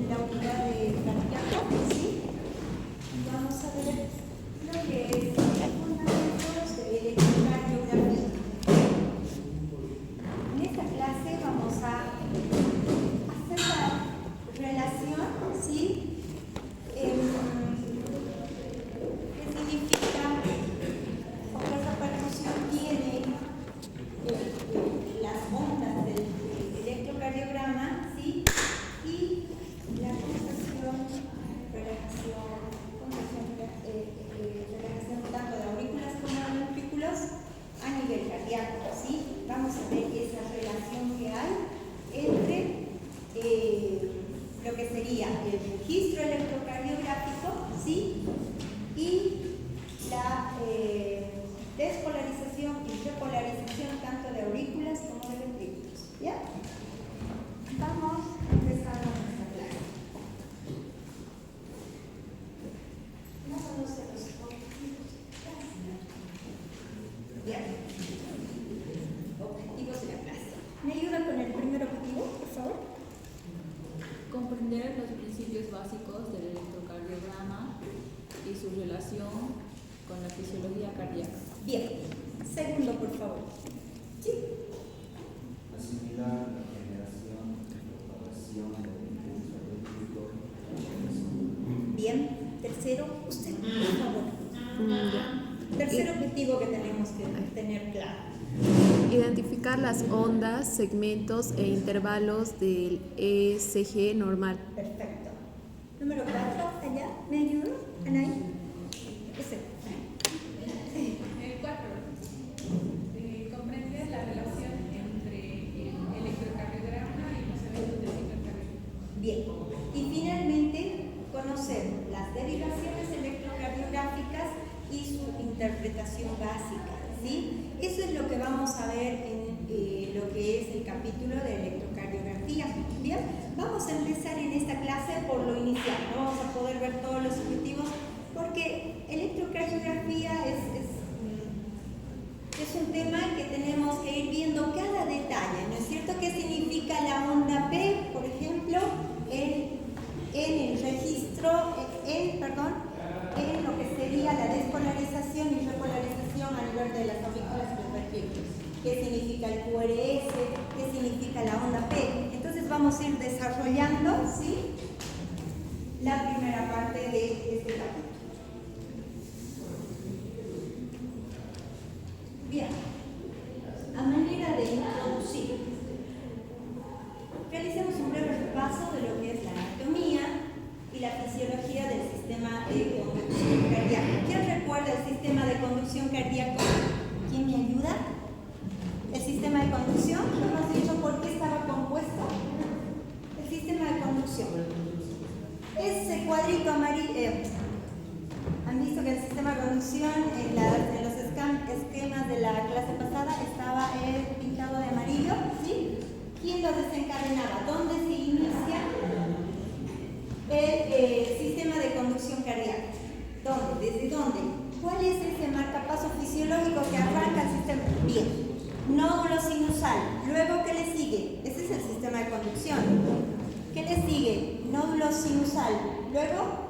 la unidad de cardíaco, ¿sí? Vamos a ver lo que es fundamentos de electrocardiografía. En esta clase vamos a hacer la relación, ¿sí? ¿Qué significa o qué repercusión tiene las ondas del electrocardiograma, ¿sí? Y la contracción, relajación tanto de aurículas como de ventrículos a nivel cardíaco, ¿sí? Vamos a ver esa relación que hay entre lo que sería el registro electrocardiográfico, ¿sí? Y la despolarización y repolarización tanto de aurículas como de ventrículos. ¿Ya? Vamos a empezar nuestra clase. No conoce los objetivos de la clase. Bien. Objetivos de la clase. ¿Me ayuda con el primer objetivo, por favor? Comprender los principios básicos del electrocardiograma y su relación con la fisiología cardíaca. Bien. Segundo, por favor. ¿Sí? Asimilar la generación y propagación del impulso eléctrico. Bien. Tercero, usted, por favor. Tercer objetivo que tenemos que tener claro. Identificar las ondas, segmentos e intervalos del ECG normal. Perfecto. Número 4, allá. ¿Me ayuda? Anaí. Ese. El 4. Comprende la relación entre el electrocardiograma y los eventos del ciclo cardíaco. Bien. Y finalmente, conocer las derivaciones electrocardiográficas y su interpretación básica, ¿sí? Eso es lo que vamos a ver en lo que es el capítulo de electrocardiografía. Bien, vamos a empezar en esta clase por lo inicial. No vamos a poder ver todos los objetivos porque electrocardiografía es un tema que tenemos que ir viendo cada detalle, ¿no es cierto? ¿Qué significa la onda P, por ejemplo, en el registro, en lo que sería la despolarización y repolarización a nivel de las aurículas y los ventrículos? ¿Qué significa el QRS? ¿Qué significa la onda P? Entonces vamos a ir desarrollando, ¿sí?, la primera parte de este capítulo. Bien, a manera de introducir, realicemos un breve repaso de lo que es la anatomía y la fisiología del sistema de conducción cardíaco. ¿Quién recuerda el sistema de conducción cardíaco? ¿Quién me ayuda? El sistema de conducción, hemos dicho por qué estaba compuesto. El sistema de conducción. Ese cuadrito amarillo, han visto que el sistema de conducción en los esquemas de la clase pasada estaba pintado de amarillo, ¿sí? ¿Quién lo desencadenaba? ¿Dónde se inicia el sistema de conducción cardíaca? ¿Dónde? ¿Desde dónde? ¿Cuál es ese marcapaso fisiológico que arranca el sistema? Bien, nódulo sinusal. Luego, ¿qué le sigue? Ese es el sistema de conducción. ¿Qué le sigue? Nódulo sinusal. Luego,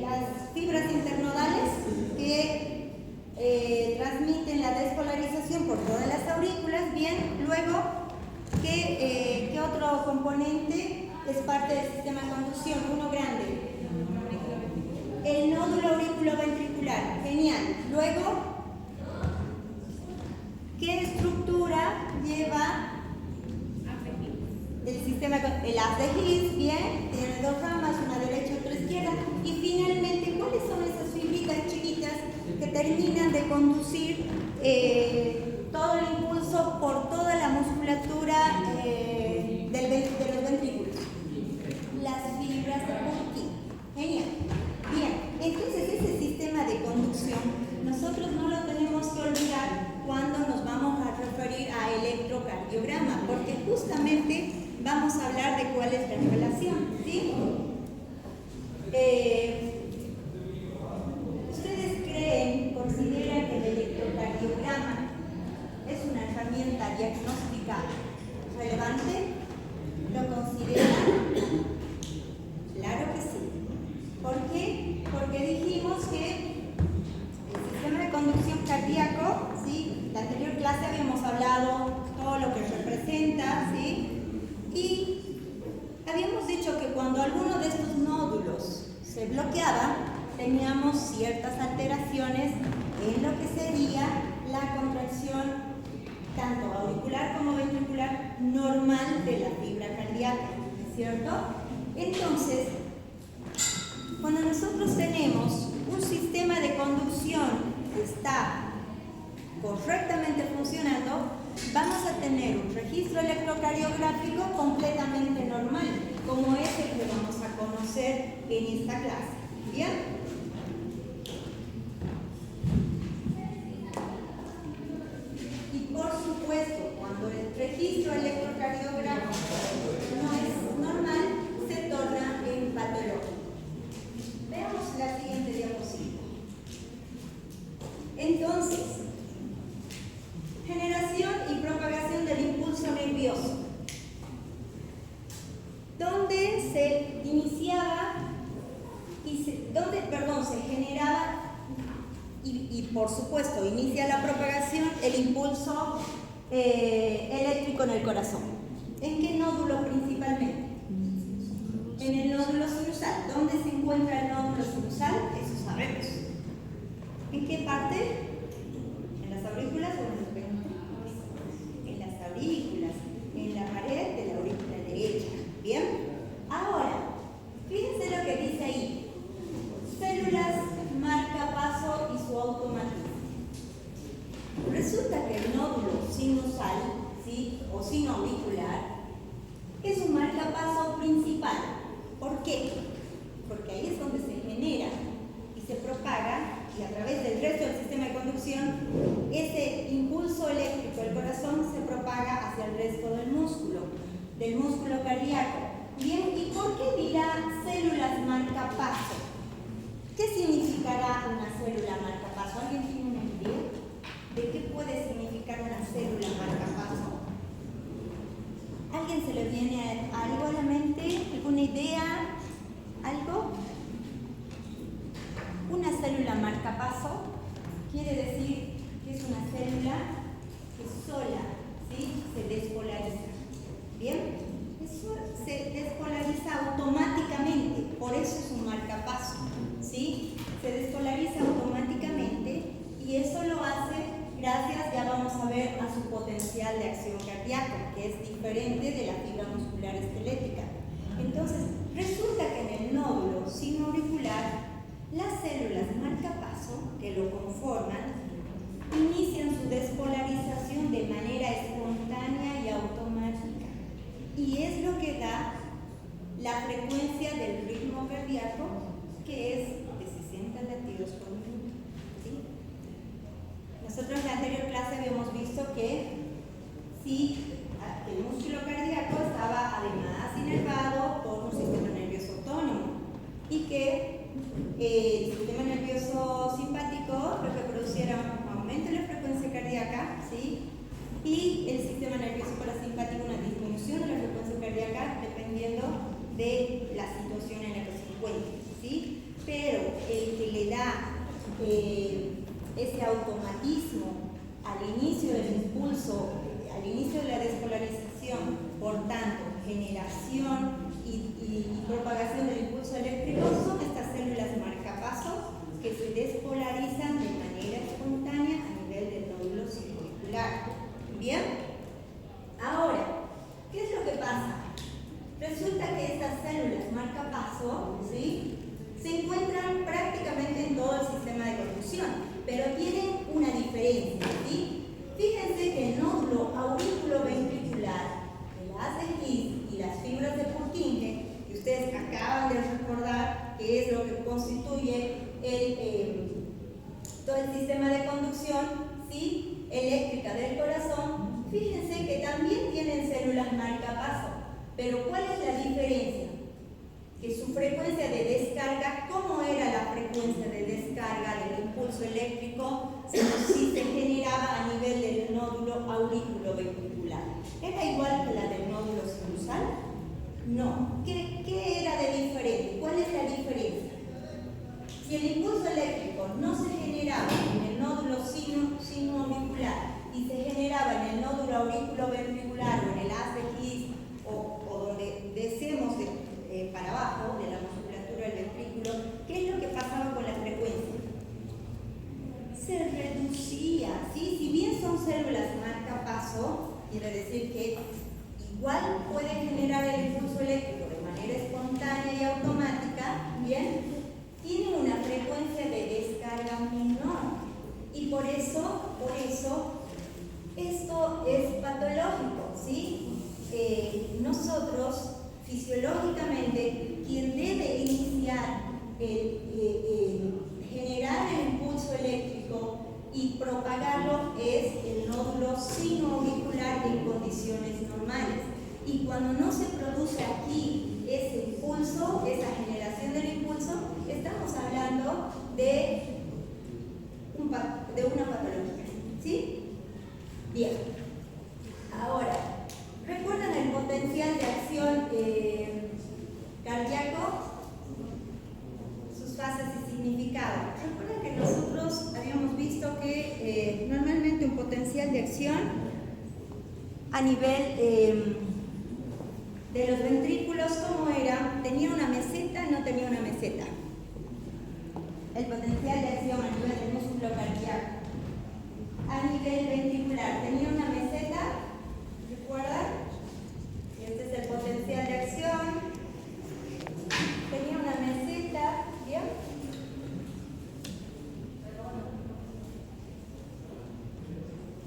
las fibras internodales que transmiten la despolarización por todas las aurículas. Bien, luego, ¿qué otro componente es parte del sistema de conducción? Uno grande. El nódulo auriculoventricular. Genial. Luego, ¿qué estructura lleva el sistema? El haz de His, bien, tiene dos ramas, una derecha y otra izquierda. Y finalmente, ¿cuáles son esas fibritas chiquitas que terminan de conducir todo el impulso por toda la musculatura de los ventrículos? Las fibras de Purkinje. Genial. Bien, entonces ese sistema de conducción nosotros no lo tenemos que olvidar cuando nos vamos a referir a electrocardiograma, porque justamente vamos a hablar de cuál es la relación, ¿sí? ¿Ustedes creen, consideran que el electrocardiograma es una herramienta diagnóstica relevante? ¿Lo consideran? normal de la fibra cardíaca, ¿es cierto? Entonces, cuando nosotros tenemos un sistema de conducción que está correctamente funcionando, vamos a tener un registro electrocardiográfico completamente normal, como es el que vamos a conocer en esta clase. ¿Bien? Y por supuesto, cuando el registro electrocardiográfico no es normal, se torna en patológico. Veamos la siguiente diapositiva. Entonces, generación y propagación del impulso nervioso, donde se iniciaba se generaba y por supuesto inicia la propagación el impulso eléctrico en el corazón. ¿En qué nódulo principalmente? En el nódulo sinusal. ¿Dónde se encuentra el nódulo sinusal? Eso sabemos. ¿En qué parte? ¿En las aurículas o en los ventrículos? En las aurículas, en la pared de la aurícula derecha. ¿Bien? Ahora, fíjense lo que dice ahí. Células, marcapaso y su automatismo. Resulta que el nódulo sinusal, ¿sí? O sinoauricular, es un marcapaso principal. ¿Por qué? Porque ahí es donde se genera y se propaga, y a través del resto del sistema de conducción, ese impulso eléctrico del corazón se propaga hacia el resto del músculo cardíaco. Bien, ¿y por qué dirá células marcapaso? ¿Qué significará una célula marcapaso? ¿Alguien tiene una idea de qué puede significar una célula marcapaso? ¿Alguien se le viene algo a la mente? ¿Alguna idea? ¿Algo? Una célula marcapaso quiere decir que es una célula que sola, ¿sí? Se despolariza. ¿Bien? Eso se despolariza automáticamente, por eso es un marcapaso, ¿sí? Se despolariza automáticamente y eso lo hace gracias, ya vamos a ver, a su potencial de acción cardíaca, que es diferente de la fibra muscular esquelética. Entonces, resulta que en el nódulo sinoauricular, las células marcapaso que lo conforman inician su despolarización de manera espontánea y automática. Y es lo que da la frecuencia del ritmo cardíaco, que es de 60 latidos por minuto. ¿Sí? Nosotros en la anterior clase habíamos visto que sí, el músculo cardíaco estaba además inervado por un sistema nervioso autónomo y que el sistema nervioso simpático lo que producía era un aumento en la frecuencia cardíaca, ¿sí? Y el sistema nervioso parasimpático una disminución de la frecuencia cardíaca dependiendo de la situación en la que se encuentre, ¿sí? Pero el que le da ese automatismo al inicio del impulso, al inicio de la despolarización, por tanto, generación y propagación del impulso eléctrico son estas células marcapaso que se despolarizan de manera espontánea a nivel del nódulo sinoauricular. ¿Bien? Ahora, ¿qué es lo que pasa? Resulta que estas células marcapaso, ¿sí?, se encuentran prácticamente en todo el sistema de conducción, pero tienen una diferencia, ¿sí? Fíjense que el nódulo auriculoventricular, el haz de His y las fibras de Purkinje, que ustedes acaban de recordar que es lo que constituye todo el sistema de conducción, ¿sí?, eléctrica del corazón, fíjense que también tienen células marcapaso. Pero ¿cuál es la diferencia? Que su frecuencia de descarga, ¿cómo era la frecuencia de descarga del impulso eléctrico si se generaba a nivel del nódulo auriculoventricular? ¿Era igual que la del nódulo sinusal? No. ¿Qué era de diferente? ¿Cuál es la diferencia? Si el impulso eléctrico no se generaba en el nódulo sinoauricular y se generaba en el nódulo auriculoventricular o en el haz de His o donde deseemos para abajo de la musculatura del ventrículo, ¿qué es lo que pasaba con la frecuencia? Se reducía, ¿sí? Si bien son células marcapaso, quiere decir que igual nosotros, fisiológicamente, quien debe iniciar generar el impulso eléctrico y propagarlo es el nódulo sinoauricular en condiciones normales. Y cuando no se produce aquí ese impulso, esa generación del impulso, estamos hablando de una patología. ¿Sí? Bien. Ahora, ¿recuerdan el potencial de acción cardíaco? Sus fases y significado. Recuerden que nosotros habíamos visto que normalmente un potencial de acción a nivel de los ventrículos, ¿cómo era? ¿Tenía una meseta? ¿No tenía una meseta? El potencial de acción a nivel del músculo cardíaco. A nivel ventricular, ¿tenía una meseta? ¿Recuerdan? Este es el potencial de acción. Tenía una meseta, ¿bien?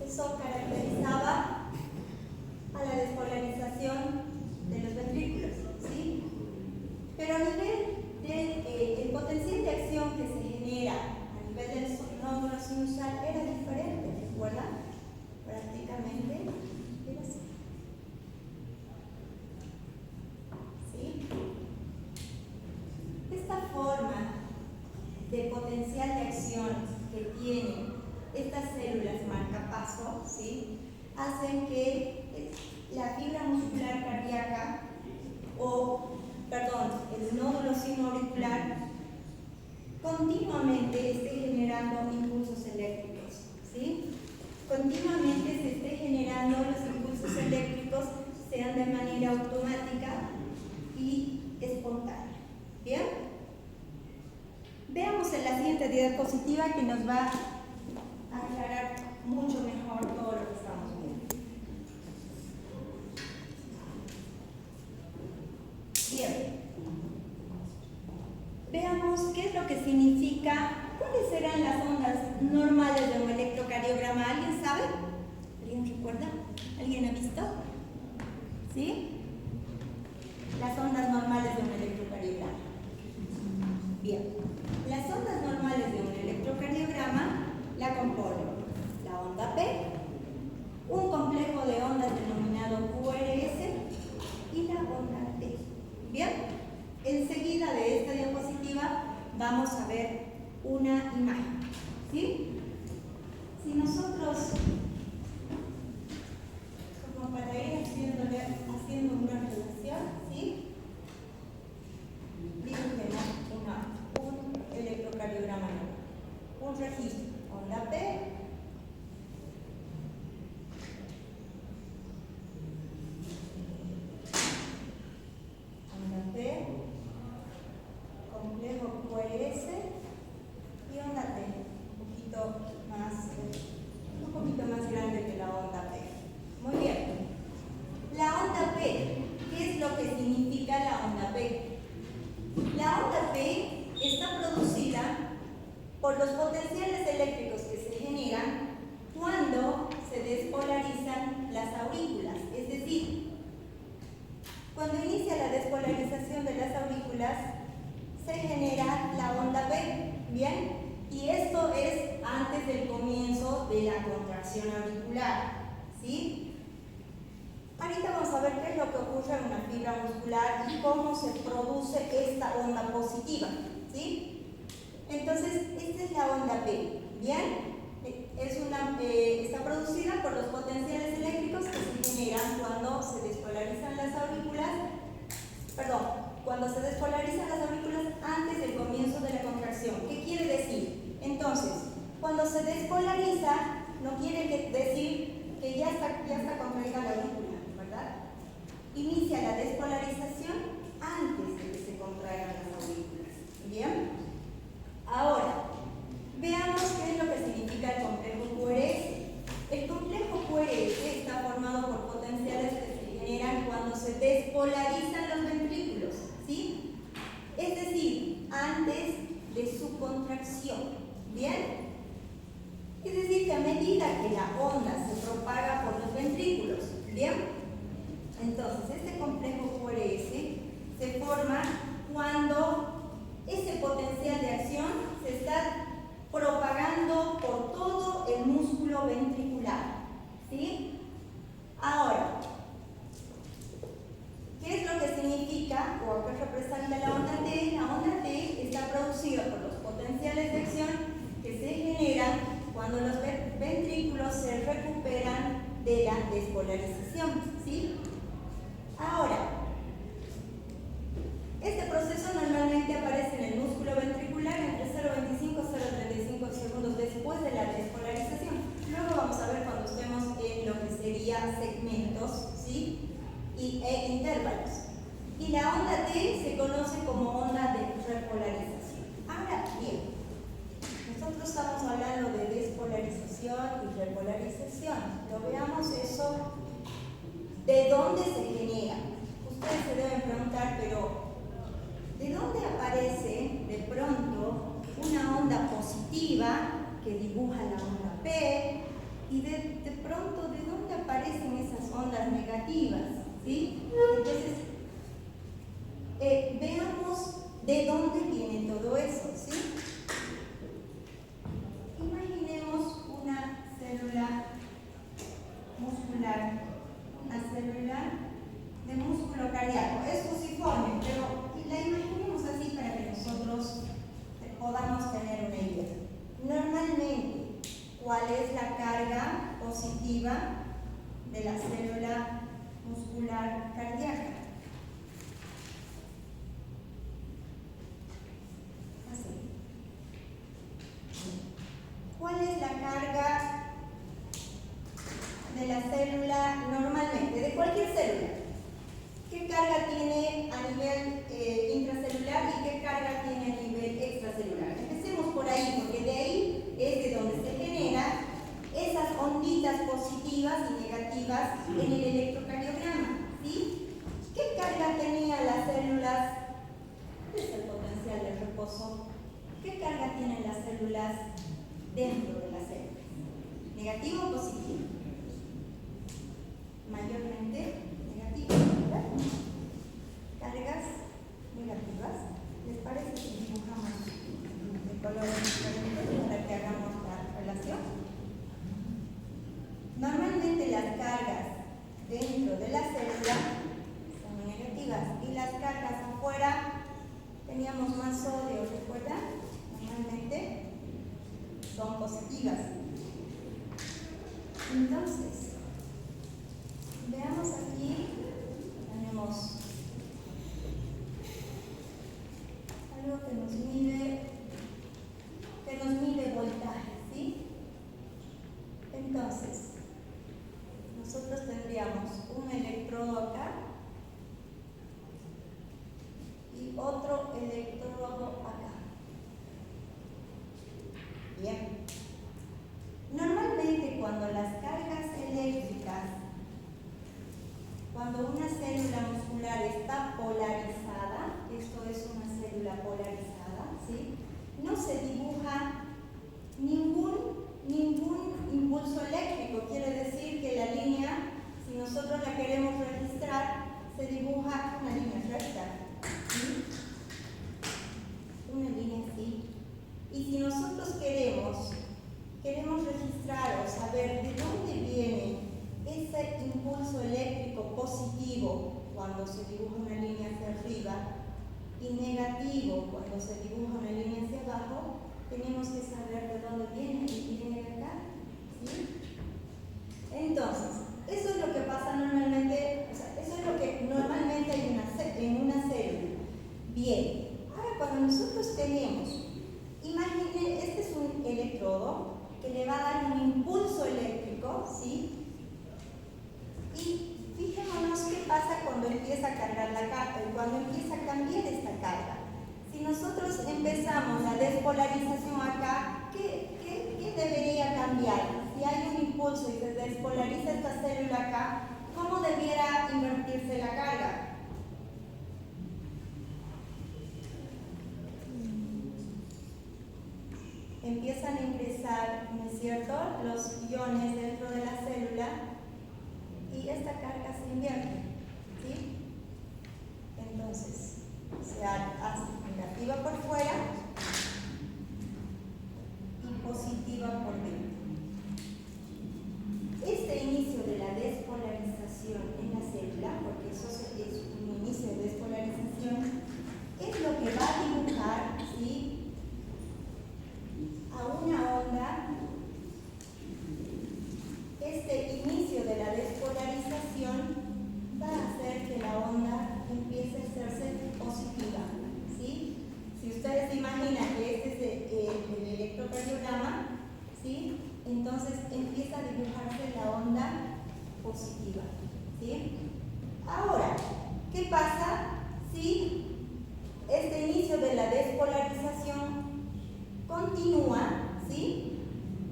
Eso caracterizaba a la despolarización de los ventrículos, ¿sí? Pero a nivel del potencial de acción que se genera a nivel del nódulo sinusal era diferente, ¿recuerdan? Prácticamente era así. ¿Sí? Esta forma de potencial de acción que tienen estas células marcapaso, ¿sí?, hacen que la fibra muscular cardíaca el nódulo sinoauricular continuamente esté generando impulsos eléctricos, ¿sí? Continuamente se esté generando los impulsos eléctricos, sean de manera automática y espontánea. ¿Bien? Veamos en la siguiente diapositiva que nos va a aclarar mucho mejor todo lo que estamos viendo. Bien. Veamos qué es lo que significa, cuáles serán las ondas normales de un electrocardiograma. ¿Alguien sabe? ¿Alguien recuerda? ¿Alguien ha visto? ¿Sí? Las ondas normales de un electrocardiograma. Bien. Las ondas normales de un electrocardiograma la componen la onda P, un complejo de ondas denominado QRS y la onda T. Bien. Enseguida de esta diapositiva vamos a ver una imagen, ¿sí? Si nosotros, como para ir haciendo una relación, ¿sí? Dibujen un electrocardiograma, un registro, onda P, onda P, complejo QRS y onda T, un poquito más grande que la onda P. Muy bien. La onda P, ¿qué es lo que significa la onda P? La onda P está producida por los potenciales eléctricos que se generan cuando se despolarizan las aurículas, es decir, cuando inicia la despolarización de las aurículas se genera la onda P, ¿bien? Y esto es antes del comienzo de la contracción auricular, ¿sí? Ahorita vamos a ver qué es lo que ocurre en una fibra muscular y cómo se produce esta onda positiva, ¿sí? Entonces, esta es la onda P, ¿bien? Está producida por los potenciales eléctricos que se generan cuando se despolarizan las aurículas, cuando se despolarizan las aurículas antes del comienzo de la contracción. ¿Qué quiere decir? Entonces, cuando se despolariza, no quiere decir que ya está contraída la aurícula, ¿verdad? Inicia la despolarización antes de que se contraigan las aurículas. ¿Bien? Ahora, veamos qué es lo que significa el complejo QRS. El complejo QRS está formado por potenciales que se generan cuando se despolarizan los ventrículos, ¿sí? Es decir, antes de su contracción. ¿Bien? Es decir, que a medida que la onda se propaga por los ventrículos, ¿bien? Entonces, este complejo forma cuando ese potencial de acción se está propagando por todo el músculo ventricular, ¿sí? Ahora, ¿qué es lo que significa o qué representa la onda T? La onda T está producida por los potenciales de acción que se generan cuando los ventrículos se recuperan de la despolarización, ¿sí? Ahora, este proceso normalmente aparece en el músculo ventricular entre 0,25 y 0,35 segundos después de la despolarización. Luego vamos a ver cuando estemos en lo que sería segmentos, ¿sí? e intervalos. Y la onda T se conoce como onda de repolarización. Ahora bien, nosotros estamos hablando de despolarización y repolarización. Lo veamos eso, ¿de dónde se genera? Ustedes se deben preguntar, pero ¿de dónde aparece de pronto una onda positiva que dibuja la onda P? Y de pronto, ¿de dónde aparecen esas ondas negativas? ¿Sí? Entonces, veamos de dónde viene todo eso, ¿sí? Imaginemos una célula muscular, una célula de músculo cardíaco. Es fusiforme, pero la imaginemos así para que nosotros podamos tener una idea. Normalmente, ¿cuál es la carga positiva de la célula muscular cardíaca? Así. ¿Cuál es la carga de la célula normalmente? De cualquier célula. ¿Qué carga tiene a nivel intracelular y qué carga tiene a nivel extracelular? Empecemos por ahí, porque de ahí es de donde se generan esas onditas positivas y negativas en el electrocardiograma, ¿sí? ¿Qué carga tenían las células? ¿Cuál es el potencial de reposo? ¿Qué carga tienen las células dentro de las células? ¿Negativo o positivo? Mayormente negativo, ¿verdad? Cargas negativas. ¿Les parece si dibujamos de colores diferentes para que hagamos la relación? Normalmente las cargas dentro de la célula son negativas y las cargas afuera teníamos más sodio, ¿recuerdan? Normalmente son positivas. Entonces, veamos aquí, tenemos algo que nos mide voltaje, ¿sí? Entonces, nosotros tendríamos un electrodo acá y otro electrodo acá. Bien. Normalmente cuando las cargas eléctricas, cuando una célula muscular está polarizada, esto es una célula polarizada, ¿sí? No se dibuja ningún impulso eléctrico, quiere decir que la línea, si nosotros la queremos registrar, se dibuja una línea recta, ¿sí? Una línea así. Y si nosotros queremos registrar o saber de dónde viene ese impulso eléctrico positivo cuando se dibuja una línea hacia arriba y negativo cuando se dibuja una línea hacia abajo, tenemos que saber de dónde viene y viene de acá, ¿sí? Entonces, eso es lo que pasa normalmente, o sea, eso es lo que normalmente hay en una célula. Bien, ahora cuando nosotros tenemos, imaginen, este es un electrodo que le va a dar un impulso eléctrico, ¿sí? Y fijémonos qué pasa cuando empieza a cargar la carga, cuando empieza a cambiar esta carga. Si nosotros empezamos la despolarización acá, ¿qué debería cambiar? Si hay un impulso y se despolariza esta célula acá, ¿cómo debiera invertirse la carga? Empiezan a ingresar, ¿no es cierto?, los iones dentro de la célula y esta carga se invierte, ¿sí? Entonces, sea, negativa por fuera y positiva por dentro. Este inicio de la despolarización en la célula, porque eso es un inicio de despolarización, es lo que va a dibujar, ¿sí?, a una onda. Este inicio de la despolarización va a hacer que la onda empiece a hacerse positiva, ¿sí? Si ustedes se imaginan que este es el electrocardiograma, ¿sí?, entonces empieza a dibujarse la onda positiva, ¿sí? Ahora, ¿qué pasa si este inicio de la despolarización continúa, ¿sí?,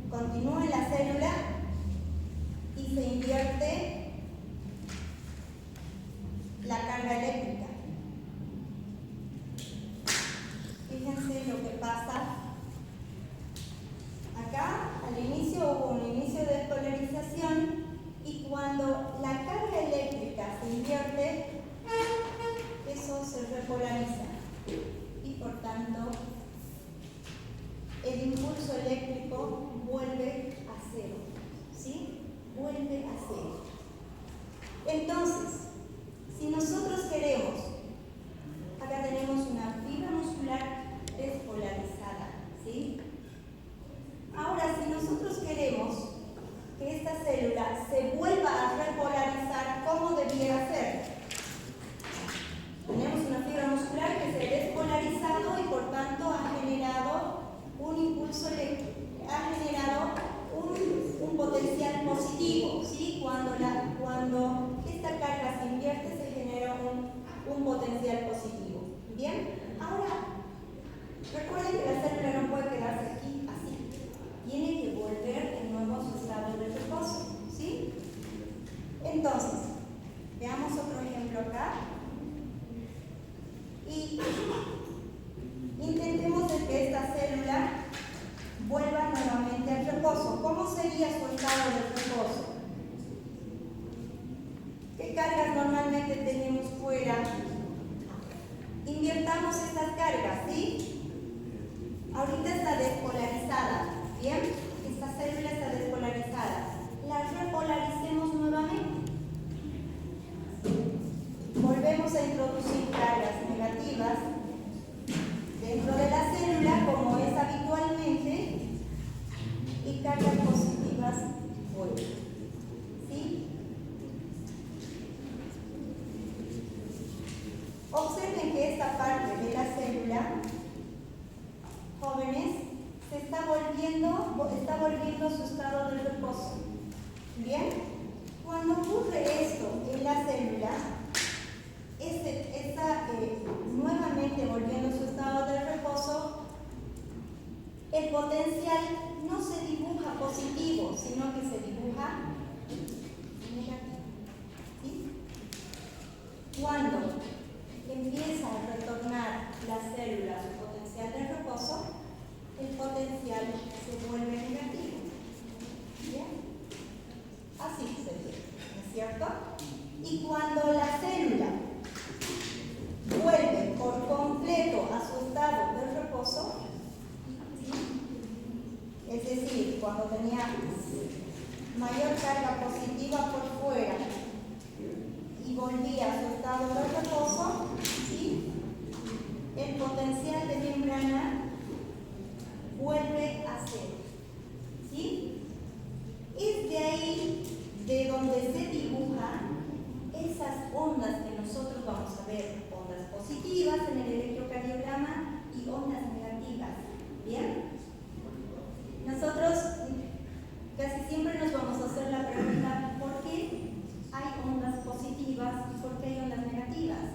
continúa en la célula y se invierte la carga eléctrica? Fíjense lo que pasa. Acá al inicio hubo un inicio de despolarización y cuando la carga eléctrica se invierte, eso se repolariza y por tanto el impulso eléctrico vuelve a cero, ¿sí? Vuelve a cero. Entonces, si nosotros queremos, acá tenemos una fibra muscular despolarizada, ¿sí? Ahora, si nosotros queremos que esta célula se vuelva a repolarizar, ¿cómo debiera ser? Tenemos una fibra muscular que se ha despolarizado y por tanto ha generado un impulso eléctrico, ha generado un potencial positivo, ¿sí? Cuando esta carga se invierte se genera un potencial positivo. ¿Bien? Ahora, recuerden que la célula no puede quedarse aquí así. Tiene que volver de nuevo a su estado de reposo, ¿sí? Entonces, veamos otro ejemplo acá. Y intentemos de que esta célula vuelva nuevamente al reposo. ¿Cómo sería su estado de reposo? ¿Qué cargas normalmente tenemos fuera? Invirtamos estas cargas, ¿sí? Ahorita está despolarizada, ¿bien? Esta célula está despolarizada. La repolaricemos nuevamente. Volvemos a introducir cargas negativas dentro de la célula, como es habitualmente, y cargas positivas fuera, ¿sí? Observen que esta parte de la célula, jóvenes, se está volviendo a su estado de reposo. ¿Bien? Cuando ocurre esto en la célula, nuevamente volviendo a su estado de reposo, el potencial no se dibuja positivo, sino que se dibuja negativo. ¿Sí? Cuando empieza a retornar la célula a su potencial de reposo, el potencial se vuelve negativo. ¿Bien? Así sería, ¿no es cierto? Y cuando la célula vuelve por completo a su estado de reposo, ¿sí?, es decir, cuando tenía mayor carga positiva por fuera y volvía a su estado de reposo, ¿sí?, el potencial de membrana vuelve a cero. ¿Sí? Es de ahí de donde se dibujan esas ondas que nosotros vamos a ver, ondas positivas en el electrocardiograma y ondas negativas. ¿Bien? Nosotros casi siempre nos vamos a hacer la pregunta: ¿por qué hay ondas positivas y por qué hay ondas negativas?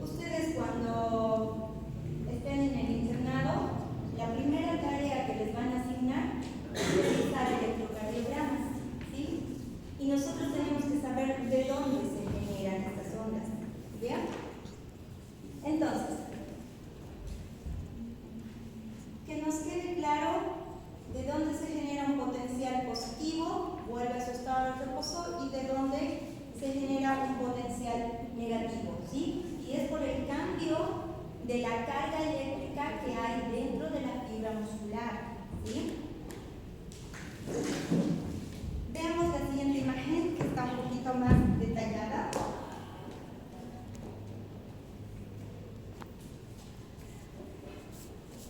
Ustedes, cuando estén en el internado, la primera tarea que les van a asignar es realizar electrocardiogramas, ¿sí? Y nosotros tenemos que saber de dónde se generan estas ondas. ¿Bien? Entonces, de la carga eléctrica que hay dentro de la fibra muscular, ¿sí? Veamos la siguiente imagen, que está un poquito más detallada.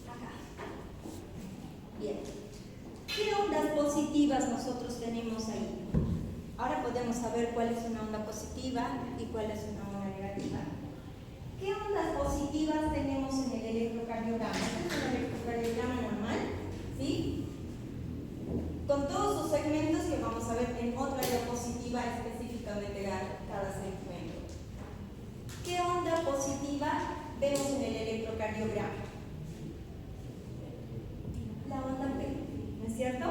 Acá. Bien. ¿Qué ondas positivas nosotros tenemos ahí? Ahora podemos saber cuál es una onda positiva y cuál es una onda negativa. ¿Qué ondas positivas tenemos en el electrocardiograma? Este es un electrocardiograma normal, ¿sí? Con todos sus segmentos que vamos a ver en otra diapositiva específicamente cada segmento. ¿Qué onda positiva vemos en el electrocardiograma? La onda P, ¿no es cierto?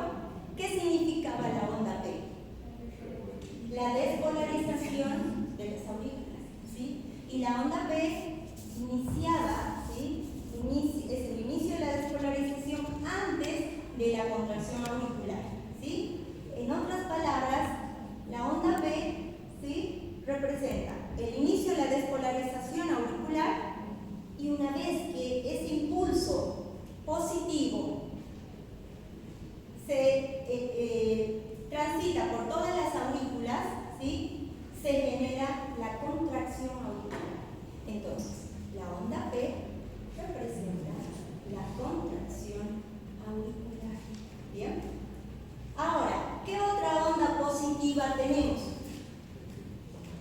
¿Qué significaba la onda P? La despolarización de las aurículas, ¿sí? Y la onda P iniciaba, ¿sí? Es el inicio de la despolarización antes de la contracción auricular, ¿sí? En otras palabras, la onda P, ¿sí?, representa el inicio de la despolarización auricular, y una vez que ese impulso positivo se transita por todas las aurículas, ¿sí?, se genera la contracción auricular. Entonces, la onda P representa la contracción auricular. ¿Bien? Ahora, ¿qué otra onda positiva tenemos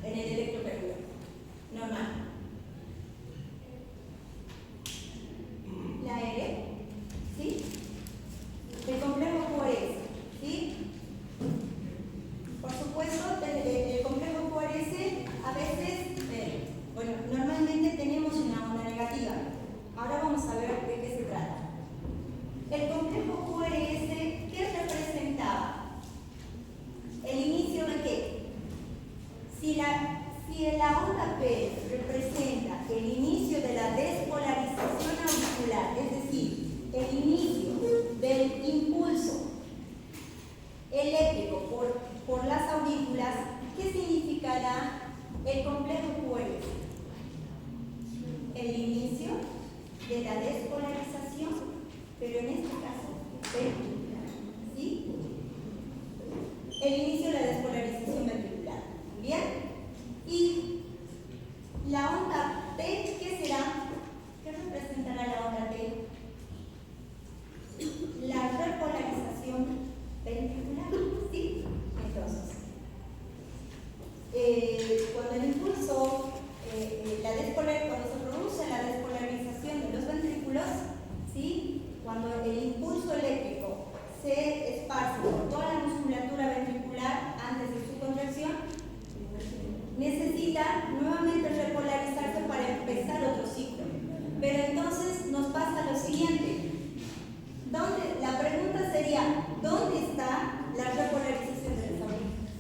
en el electrocardiograma? Normal. La R, ¿sí? El complejo QRS, ¿sí? Por supuesto, el complejo QRS a veces, normalmente tenemos una onda negativa. Ahora vamos a ver de qué se trata. El complejo QRS, ¿qué representaba? ¿El inicio de qué? Si la onda P representa el inicio de la despolarización auricular, es decir, el inicio del impulso eléctrico por las aurículas, ¿qué significará el complejo QRS? El inicio de la despolarización, pero en este caso ventricular, ¿sí? El inicio de la despolarización ventricular. ¿Bien? Y la onda T, ¿qué será? ¿Qué representará la onda T? La repolarización ventricular, ¿sí? Entonces, cuando el impulso, cuando se produce la despolarización de los ventrículos, ¿sí?, cuando el impulso eléctrico se esparce por toda la musculatura ventricular antes de su contracción, necesita nuevamente repolarizarse para empezar otro ciclo. Pero entonces nos pasa lo siguiente. La pregunta sería, ¿dónde está la repolarización de las aurículas?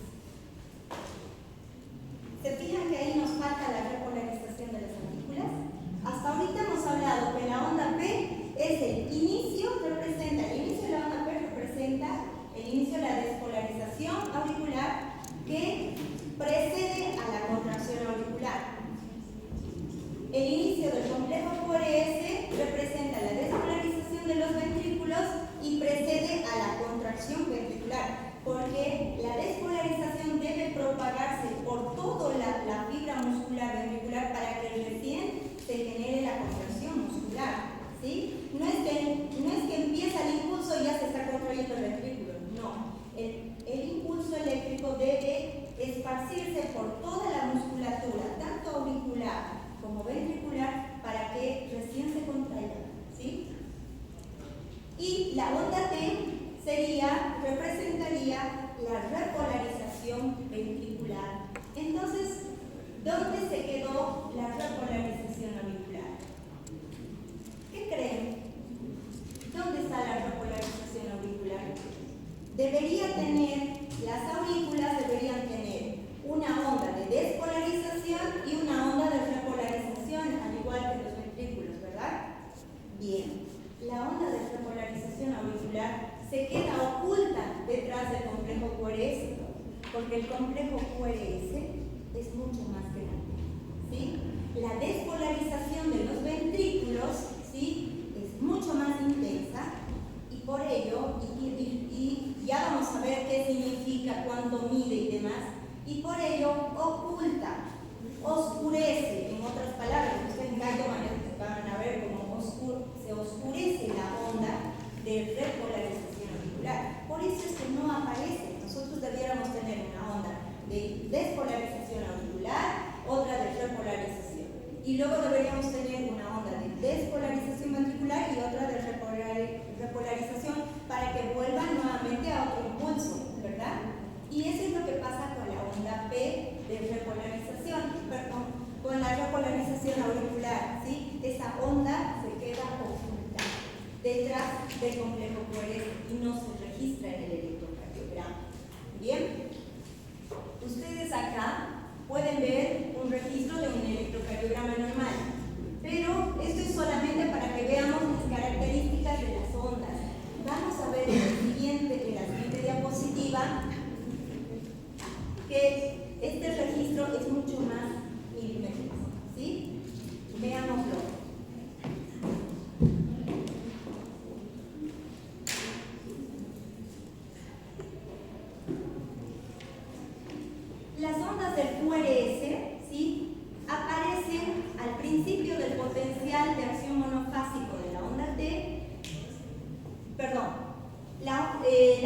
¿Se fijan que ahí nos falta la repolarización de las aurículas? Hasta ahorita hemos hablado que la onda P es el inicio de la onda P representa el inicio de la despolarización auricular que precede a la contracción auricular. El inicio del complejo QRS representa la despolarización de los ventrículos y precede a la contracción ventricular, porque la despolarización debe propagarse por toda la fibra muscular ventricular para que recién se genere la contracción muscular, ¿sí? No es que empieza el impulso y ya se está contrayendo el ventrículo, no. El impulso eléctrico debe esparcirse por toda la musculatura, tanto auricular como ventricular, para que recién se contraiga, ¿sí? Y la onda T representaría la repolarización ventricular. Entonces, ¿dónde se quedó la repolarización auricular? ¿Qué creen? ¿Dónde está la repolarización auricular? Las aurículas deberían tener una onda de despolarización y una onda de repolarización, al igual que los ventrículos, ¿verdad? Bien, la onda de repolarización auricular se queda oculta detrás del complejo QRS, porque el complejo QRS es mucho más grande, ¿sí? La despolarización de los ventrículos músculos, ¿sí? Es mucho más intensa y por ello, y ya vamos a ver qué significa, cuánto mide y demás, y por ello oculta, oscurece, en otras palabras, ustedes en gallo van a ver cómo se oscurece la onda de repolarización auricular. Por eso es que no aparece. Nosotros debiéramos tener una onda de despolarización auricular, otra de repolarización. Y luego deberíamos tener una onda de despolarización ventricular y otra de repolarización para que vuelvan nuevamente a otro impulso, ¿verdad? Y eso es lo que pasa con la onda P de repolarización, perdón, con la repolarización auricular, ¿sí? Esa onda se queda oculta detrás del complejo QRS y no se registra en el electrocardiograma. Bien, ustedes acá pueden ver un registro de un electrocardiograma normal, pero esto es solamente para que veamos las características de las ondas. Vamos a ver en la siguiente diapositiva que este registro es mucho más milimétrico, ¿sí? Veámoslo. Las ondas del QRS, ¿sí? Aparecen al principio del potencial de acción monofásico de la onda T. Perdón, la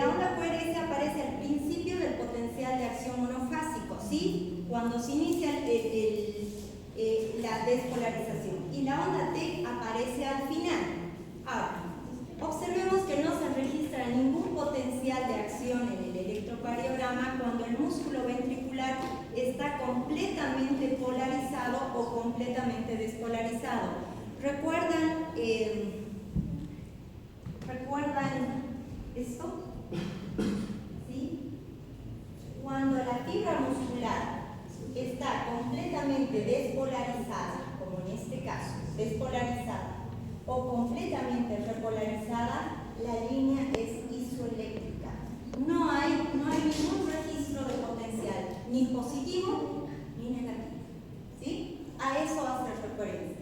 onda QRS aparece al principio del potencial de acción monofásico, ¿sí? Cuando se inicia la despolarización. Y la onda T aparece al final. Ahora, observemos que no se registra ningún potencial de acción en el electrocardiograma cuando el músculo ventricular está completamente polarizado o completamente despolarizado. ¿Recuerdan esto? ¿Sí? Cuando la fibra muscular está completamente despolarizada, como en este caso, despolarizada, o completamente repolarizada, la línea es isoeléctrica. No hay ningún registro de potencial, ni positivo ni negativo. ¿Sí? A eso hace referencia.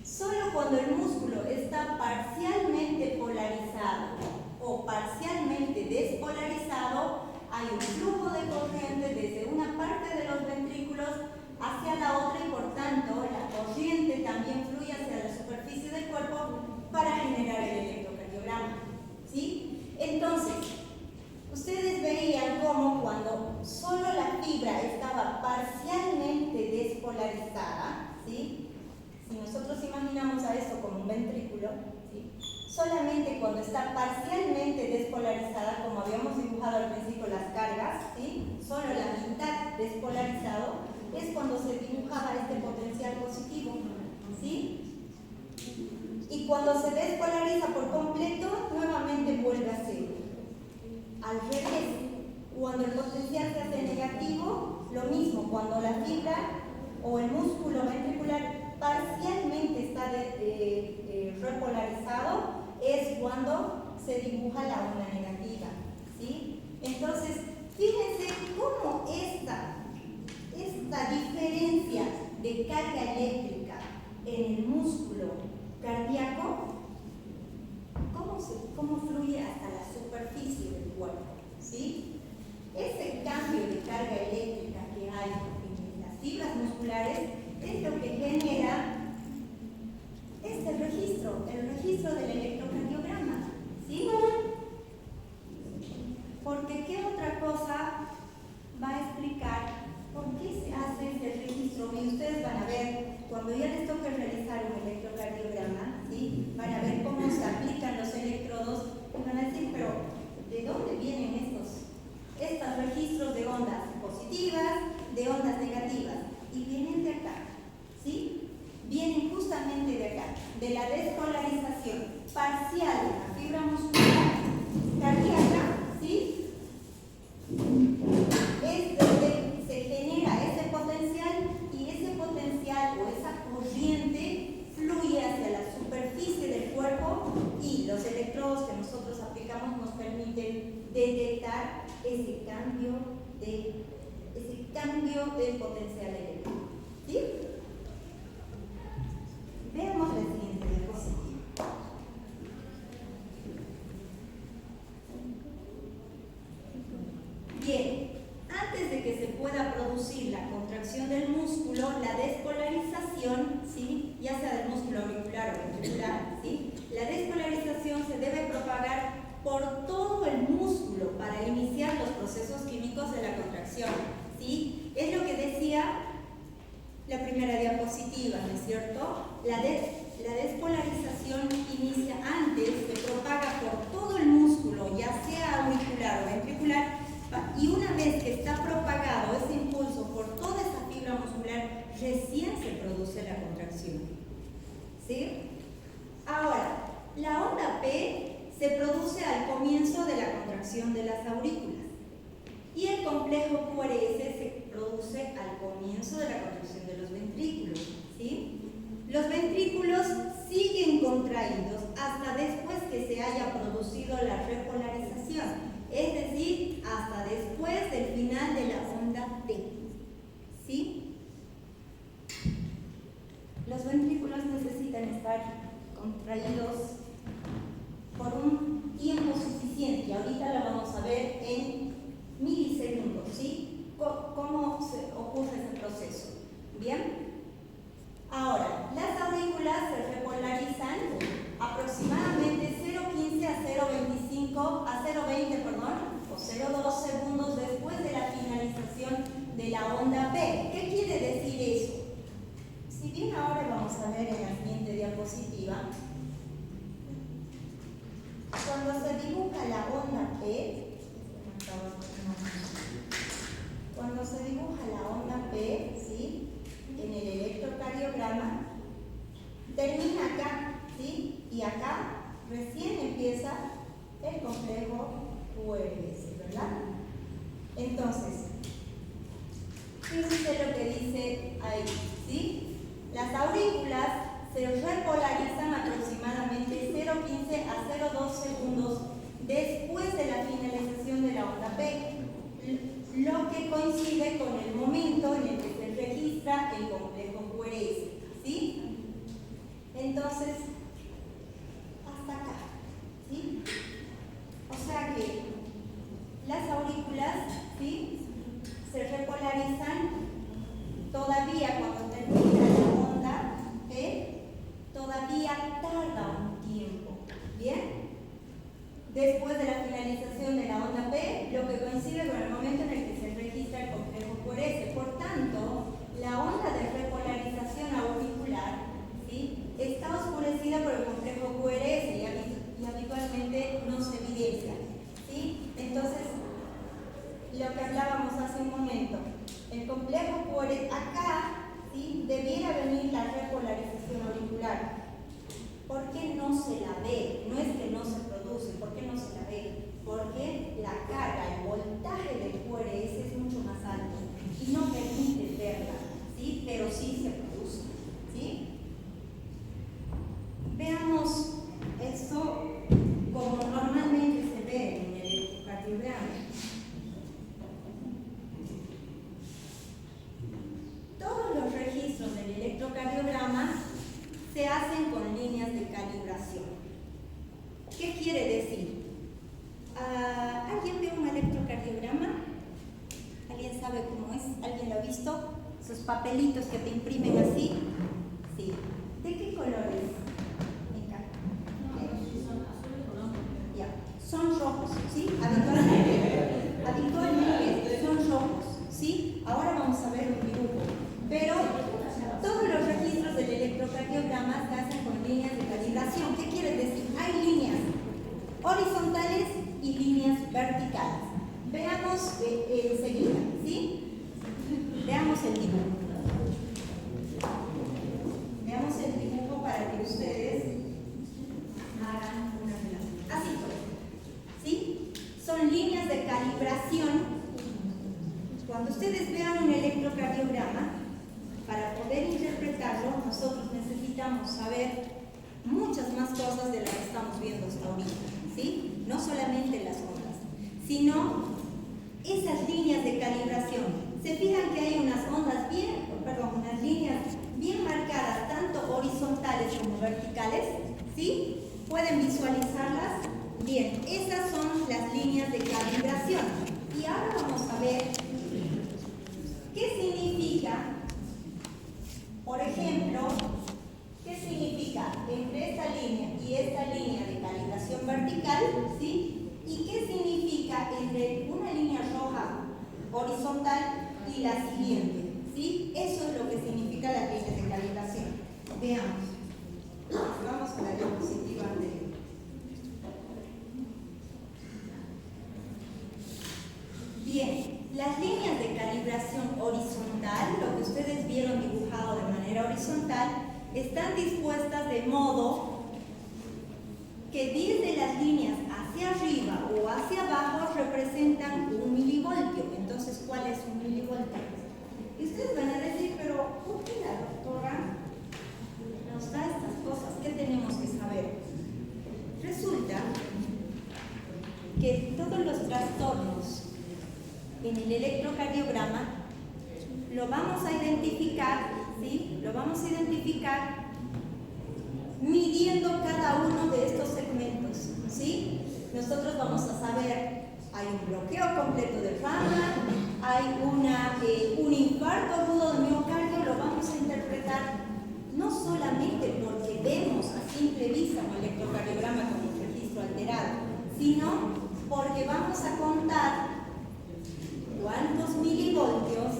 Solo cuando el músculo está parcialmente polarizado o parcialmente despolarizado, hay un flujo de corriente desde una parte de los ventrículos hacia la otra y por tanto la corriente también fluye hacia la superficie del cuerpo para generar el electrocardiograma. ¿Sí? Entonces, ustedes veían cómo cuando solo la fibra estaba parcialmente despolarizada, ¿sí? Si nosotros imaginamos a esto como un ventrículo, ¿sí? Solamente cuando está parcialmente despolarizada, como habíamos dibujado al principio las cargas, ¿sí? Solo la mitad despolarizado, es cuando se dibujaba este potencial positivo, ¿sí? Y cuando se despolariza por completo, nuevamente vuelve a cero. Al revés, cuando el potencial se hace negativo, lo mismo, cuando la fibra o el músculo ventricular parcialmente está repolarizado, es cuando se dibuja la onda negativa, ¿sí? Entonces, fíjense cómo esta diferencia de carga eléctrica en el músculo cardíaco, cómo fluye hasta la superficie del cuerpo, ¿sí? Ese cambio de carga eléctrica que hay en las fibras musculares es lo que genera este registro, el registro del electrocardiograma, ¿sí? Porque ¿qué otra cosa va a explicar por qué se hace ese registro? Y ustedes van a ver, cuando ya les toque realizar un electrocardiograma, ¿sí? Van a ver cómo se aplican los electrodos y van a decir, pero ¿de dónde vienen estos registros de ondas positivas, de ondas negativas? Y vienen de acá, ¿sí? Vienen justamente de acá, de la despolarización parcial de la fibra muscular cardíaca, ¿sí? Es donde se genera ese potencial y ese potencial o esa corriente fluye hacia la superficie del cuerpo y los electrodos que nosotros aplicamos nos permiten detectar ese cambio del potencial eléctrico. ¿Sí? Veamos por todo el músculo para iniciar los procesos químicos de la contracción, ¿sí? Es lo que decía la primera diapositiva, ¿no es cierto? La despolarización inicia antes, se propaga por todo el músculo, ya sea auricular o ventricular, y una vez que está propagado ese impulso por toda esa fibra muscular, recién se produce la contracción, ¿sí? Ahora, la onda P se produce al comienzo de la contracción de las aurículas y el complejo QRS se produce al comienzo de la contracción de los ventrículos, ¿sí? Los ventrículos siguen contraídos hasta después que se haya producido la repolarización, es decir, hasta después del final de la onda P, ¿sí? Los ventrículos necesitan estar contraídos por un tiempo suficiente, y ahorita lo vamos a ver en milisegundos, ¿sí? ¿Cómo se ocurre ese proceso? ¿Bien? Ahora, las aurículas se repolarizan aproximadamente 0,15 a 0,25 a 0,20, perdón, o 0,2 segundos después de la finalización de la onda P. ¿Qué quiere decir eso? Si bien ahora vamos a ver en la siguiente diapositiva, cuando se dibuja la onda P, cuando se dibuja la onda P, ¿sí? En el electrocardiograma, termina acá, ¿sí? Y acá recién empieza el complejo QRS, ¿verdad? Entonces, fíjense lo que dice ahí, ¿sí? Las aurículas se repolarizan aproximadamente 0,15 a 0,2 segundos después de la finalización de la onda P, lo que coincide con el momento en el que se registra el complejo QRS, ¿sí? Entonces, hasta acá, ¿sí? O sea que las aurículas, ¿sí? Se repolarizan todavía cuando termina la onda P, todavía tarda un tiempo, ¿bien? Después de la finalización de la onda P, lo que coincide con el momento en el que se registra el complejo QRS. Por tanto, la onda de repolarización auricular, ¿sí? Está oscurecida por el complejo QRS y habitualmente no se evidencia, ¿sí? Entonces, lo que hablábamos hace un momento, el complejo QRS, acá, ¿sí? Debiera venir la repolarización auricular. ¿Por qué no se la ve? No es que no se produce, ¿por qué no se la ve? Porque la carga, el voltaje del QRS es mucho más alto y no permite verla, ¿sí? Pero sí se produce, ¿sí? Veamos esto como normalmente se ve en el electrocardiograma. Todos los registros del electrocardiograma se hacen con líneas de calibración. ¿Qué quiere decir? ¿Alguien ve un electrocardiograma? ¿Alguien sabe cómo es? ¿Alguien lo ha visto? Esos papelitos que te imprimen así. Sí. ¿De qué colores? Ya. Son rojos, ¿sí? Habitualmente son rojos, ¿sí? Ahora vamos a ver un dibujo. Pero todos los registros del electrocardiograma se hacen con líneas de calibración. ¿Qué quiere decir? Hay líneas horizontales y líneas verticales. Veamos enseguida, ¿sí? Veamos el dibujo. Veamos el dibujo para que ustedes hagan una relación. Así, ¿sí? Son líneas de calibración. Cuando ustedes vean un electrocardiograma, para poder interpretarlo, nosotros necesitamos saber muchas más cosas de las que estamos viendo hasta ahorita, ¿sí? No solamente las ondas, sino esas líneas de calibración. Se fijan que hay unas unas líneas bien marcadas, tanto horizontales como verticales, ¿sí? ¿Pueden visualizarlas? Bien, esas son las líneas de calibración. Y ahora vamos a ver qué significa, por ejemplo, ¿qué significa entre esta línea y esta línea de calibración vertical, ¿sí? ¿Y qué significa entre una línea roja horizontal y la siguiente? ¿Sí? Eso es lo que significa las líneas de calibración. Veamos. Vamos a la diapositiva anterior. Bien, las líneas de calibración horizontal, lo que ustedes vieron dibujado de manera horizontal, están dispuestas de modo que desde las líneas hacia arriba o hacia abajo representan 1 milivoltio. Entonces, ¿cuál es 1 milivoltio? Y ustedes van a decir, pero ¿por qué la doctora nos da estas cosas? ¿Qué tenemos que saber? Resulta que todos los trastornos en el electrocardiograma lo vamos a identificar, ¿sí? Lo vamos a identificar midiendo cada uno de estos segmentos, ¿sí? Nosotros vamos a saber, hay un bloqueo completo de rama, hay un infarto agudo de miocardio, lo vamos a interpretar no solamente porque vemos a simple vista un electrocardiograma con un registro alterado, sino porque vamos a contar cuántos milivoltios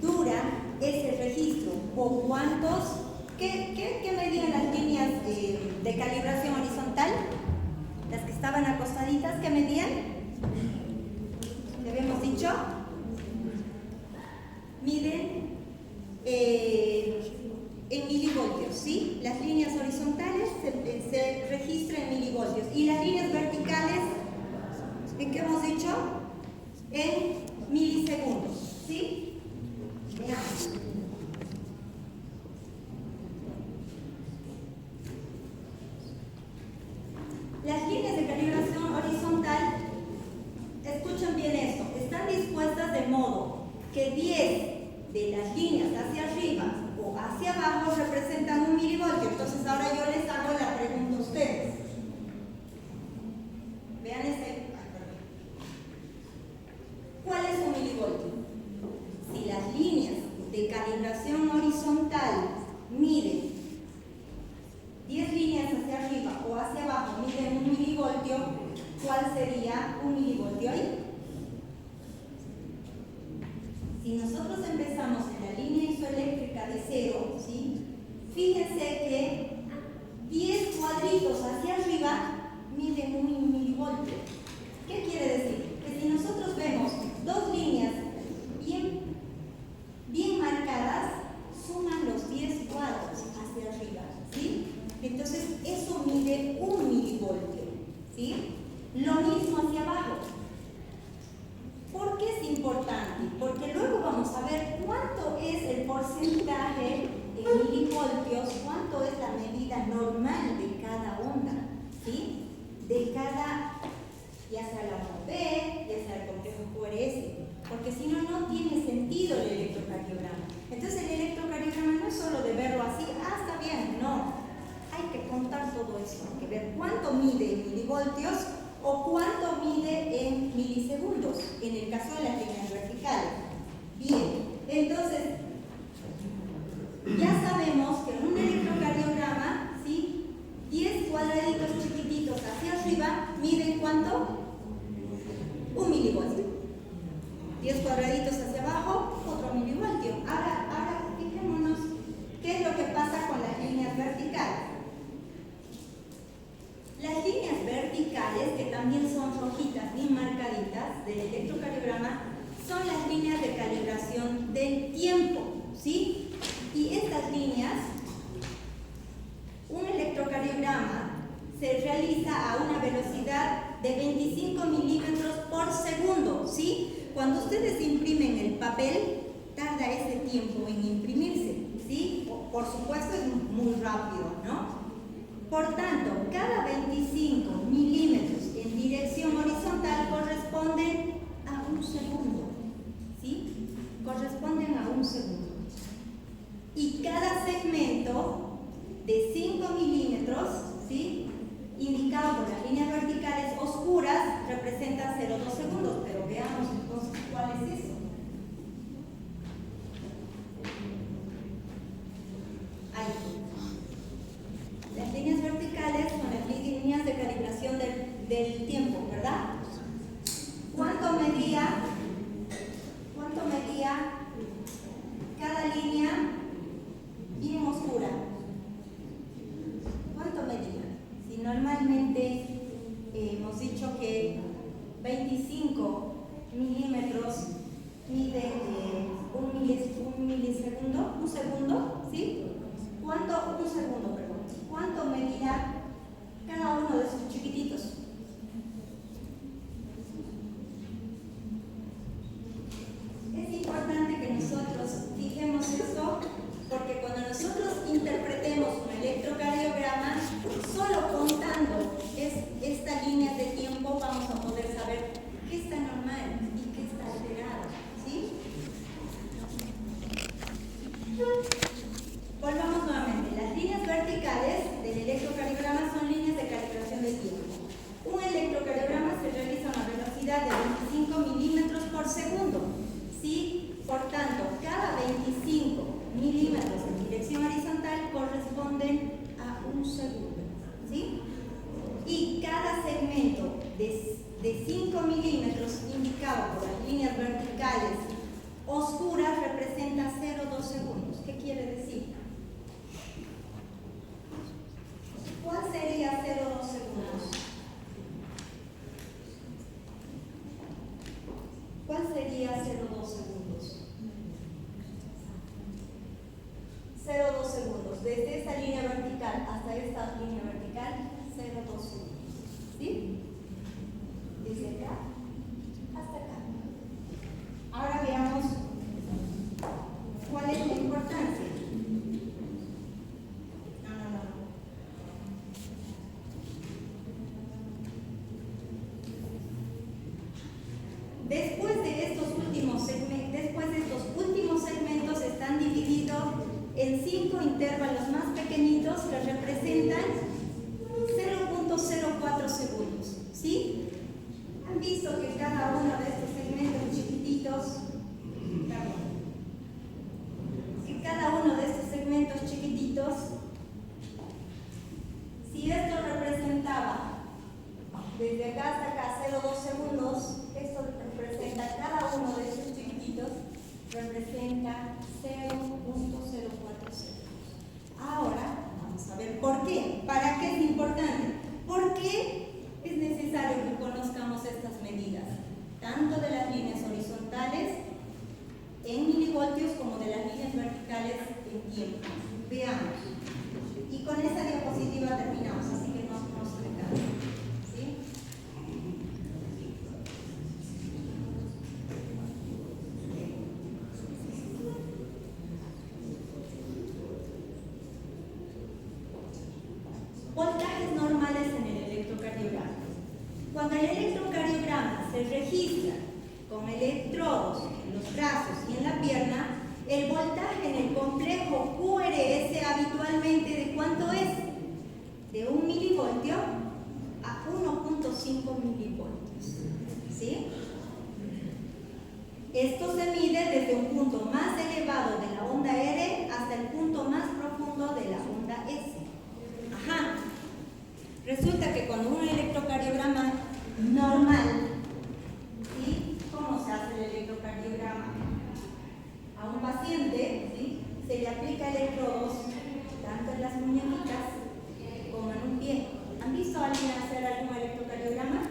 dura ese registro o cuántos, ¿qué medían las líneas de calibración horizontal? Las que estaban acostaditas, ¿qué medían? ¿Le habíamos dicho? Miden en milivoltios, ¿sí? Las líneas horizontales se registran en milivoltios y las líneas verticales, ¿en qué hemos dicho? En milisegundos, ¿sí? Veamos. Las líneas de calibración horizontal, escuchen bien esto, están dispuestas de modo que 10 de las líneas hacia arriba o hacia abajo representan 1 milivoltio. Entonces ahora yo les hago la pregunta a ustedes. Vean ¿cuál es 1 milivoltio? Si las líneas de calibración horizontal miden 10 líneas hacia arriba o hacia abajo, miden 1 milivoltio, ¿cuál sería 1 milivoltio ahí? Si nosotros empezamos en la línea isoeléctrica de 0, ¿sí? Fíjense que 10 cuadritos hacia arriba miden 1 milivoltio. ¿Qué quiere decir? Que si nosotros vemos dos líneas bien marcadas, suman los 10 cuadros hacia arriba, ¿sí? Entonces, eso mide 1 milivoltio, ¿sí? Lo mismo hacia abajo. ¿Por qué es importante? Porque luego vamos a ver cuánto es el porcentaje en milivoltios, cuánto es la medida normal de cada onda, ¿sí? De cada, ya sea la onda B, ya sea el complejo QRS, porque si no, no tiene sentido el electrocardiograma. Entonces, el electrocardiograma no es solo de verlo así, está bien, no. Hay que contar todo eso, hay que ver cuánto mide en milivoltios o cuánto mide en milisegundos, en el caso de las líneas verticales. Bien, entonces, ya sabemos que en un electrocardiograma, ¿sí? 10 cuadraditos chiquititos hacia arriba miden ¿cuánto? 1 milivoltio. 10 cuadraditos hacia abajo, otro milivoltio. Ahora fijémonos qué es lo que pasa con las líneas verticales. Las líneas verticales, que también son rojitas, bien marcaditas, del electrocardiograma, son las líneas de calibración del tiempo, ¿sí? Y estas líneas, un electrocardiograma se realiza a una velocidad de 25 milímetros por segundo, ¿sí? Cuando ustedes imprimen el papel, tarda ese tiempo en imprimirse, ¿sí? Por supuesto es muy rápido, ¿no? Por tanto, cada 25 milímetros en dirección horizontal corresponden a 1 segundo, ¿sí? Corresponden a 1 segundo. Y cada segmento de 5 milímetros, ¿sí? Indicado por las líneas verticales oscuras, representa 0,2 segundos. Pero veamos entonces cuál es eso. Ahí. un segundo, perdón. ¿Cuánto medirá cada uno de esos chiquititos? Es importante que nosotros fijemos esto, porque cuando nosotros interpretemos un electrocardiograma, solo contando estas líneas de tiempo vamos a poder saber qué está normal y qué está alterado, ¿sí? Volvamos nuevamente. Las líneas verticales del electrocardiograma son líneas de calibración de tiempo. Un electrocardiograma se realiza a una velocidad de 25 milímetros por segundo, ¿sí? Por tanto, cada 25 milímetros en dirección horizontal corresponden a un segundo, ¿sí? Y cada segmento de 5 milímetros indicado por las líneas verticales oscuras representa 0,2 segundos. ¿Qué quiere decir? ¿Cuál sería 0,2 segundos? ¿Cuál sería 0,2 segundos? 0,2 segundos. Desde esta línea vertical hasta esta línea vertical, 0,2 segundos. ¿Sí? Desde acá hasta acá. Ahora veamos cuál es la importancia. Después de estos últimos segmentos están divididos en 5 intervalos más pequeñitos que representan 0,04 segundos. ¿Sí? ¿Han visto que cada uno de estos segmentos chiquititos, si esto representaba desde acá hasta acá 0,2 segundos, esto representa, cada uno de estos chiquititos representa 0,04 segundos. Ahora vamos a ver por qué. ¿Para qué es importante? ¿Por qué es necesario que conozcamos estas medidas? Tanto de las líneas horizontales en milivoltios como de las líneas verticales en tiempo. Veamos. Y con esta diapositiva terminamos, así que no se me canse. ¿Sí? Voltajes normales en el electrocardiograma. Cuando el electrocardiograma se registra con electrodos en los brazos y en la pierna, el voltaje en el complejo QRS habitualmente ¿de cuánto es? De 1 milivoltio a 1,5 milivoltios. ¿Sí? Esto se mide desde un punto más elevado de la onda R hasta el punto más profundo de la onda S. Ajá. Resulta que cuando un electrocardiograma normal, ¿sí? ¿Cómo se hace el electrocardiograma? A un paciente, ¿sí? Se le aplica electrodos tanto en las muñequitas como en un pie. ¿Han visto a alguien hacer algún electrocardiograma?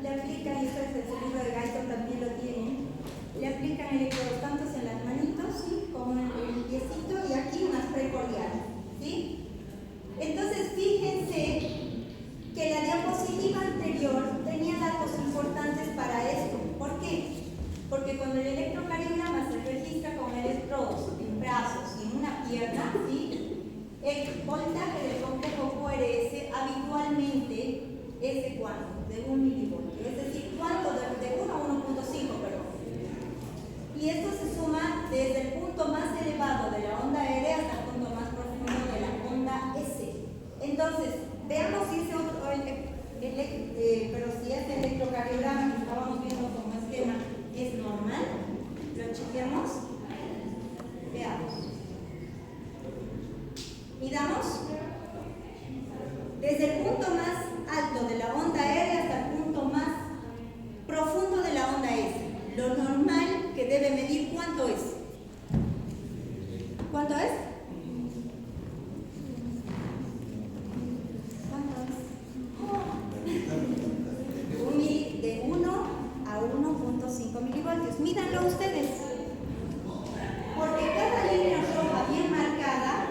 Le aplican, y esto es el libro de Guyton, también lo tienen, le aplican electrodos tanto en las manitos, ¿sí? Como en el piecito y aquí unas precordiales, ¿sí? Entonces fíjense que la diapositiva anterior tenía datos importantes para esto. ¿Por qué? Porque cuando el electrocardiograma se registra con electrodos en brazos y en una pierna, ¿sí? El voltaje del complejo QRS habitualmente es de ¿cuánto? De 1 milivoltio. Es decir, ¿cuánto? De 1 a 1,5, perdón. Y esto se suma desde el punto más elevado de la onda R hasta el punto más profundo de la onda S. Entonces, veamos si ese otro, pero si este electrocardiograma que estábamos viendo como esquema es normal, lo chequeamos. Veamos. Midamos desde el punto más alto de la onda R hasta el punto más profundo de la onda S. Lo normal que debe medir, ¿cuánto es? ¿Cuánto es? De 1 a 1,5 milivoltios. Mídanlo ustedes. Porque cada línea roja bien marcada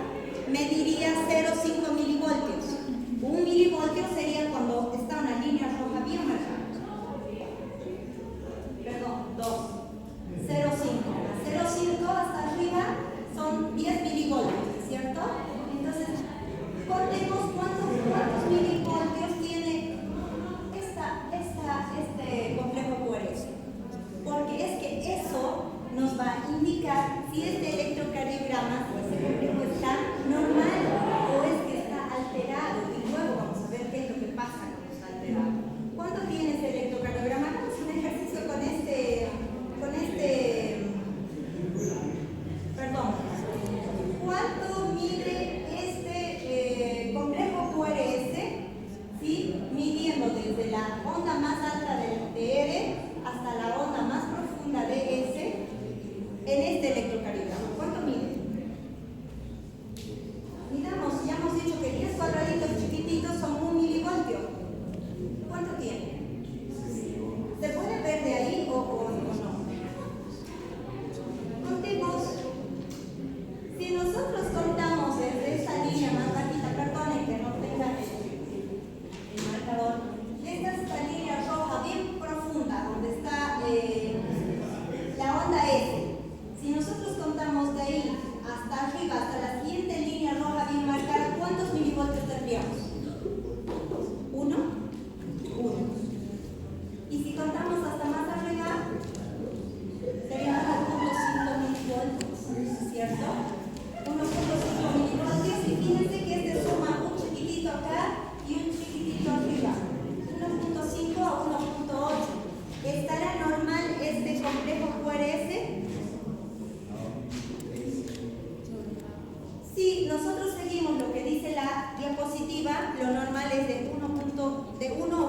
Si nosotros seguimos lo que dice la diapositiva, lo normal es de 1 a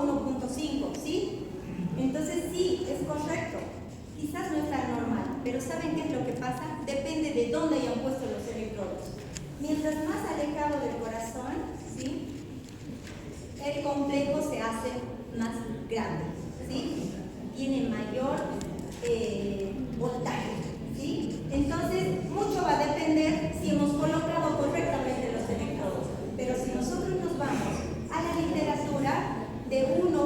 1.5, ¿sí? Entonces sí, es correcto. Quizás no es tan normal, pero ¿saben qué es lo que pasa? Depende de dónde hayan puesto los electrodos. Mientras más alejado del corazón, ¿sí?, el complejo se hace más grande, ¿sí? Tiene mayor voltaje, ¿sí? Entonces, mucho va a depender si hemos colocado correctamente los electrodos. Pero si nosotros nos vamos a la literatura, de 1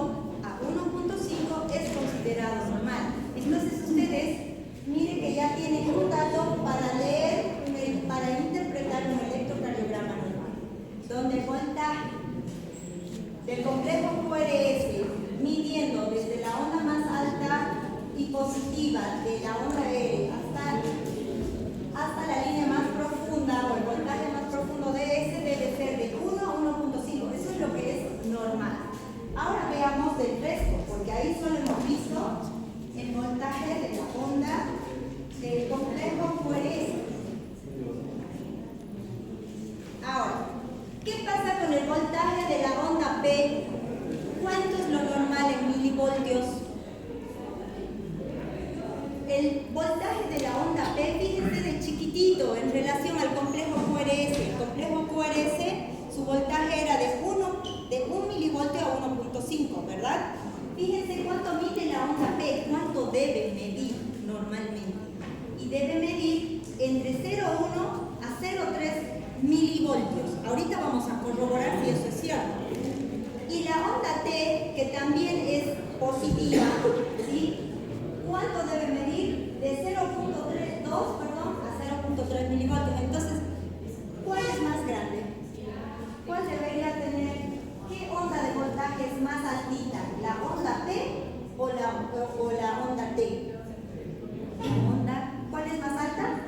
a 1.5 es considerado normal. Entonces, ustedes miren que ya tienen un dato para leer, para interpretar un electrocardiograma normal, donde el voltaje del complejo QRS, midiendo desde la onda más alta y positiva de la onda L hasta la línea más profunda o el voltaje más profundo de S, debe ser de 1 a 1.5. Eso es lo que es normal. Ahora veamos del resto, porque ahí solo hemos visto el voltaje de la onda del complejo QRS. Ahora, ¿qué pasa con el voltaje de la onda P? ¿Cuánto es lo normal en milivoltios? El voltaje de la onda P, fíjense, de chiquitito en relación al complejo QRS. El complejo QRS, su voltaje era de 1 milivoltio a 1.5, ¿verdad? Fíjense cuánto mide la onda P, cuánto debe medir normalmente. Y debe medir entre 0,1 a 0,3 milivoltios. Ahorita vamos a corroborar si eso es cierto. Y la onda T, que también es positiva, ¿sí?, ¿cuánto debe medir? De 0.32 a 0.3 milivoltios. Entonces, ¿cuál es más grande? ¿Cuál debería tener? ¿Qué onda de voltaje es más altita? ¿La onda P o la onda T? ¿Cuál es más alta?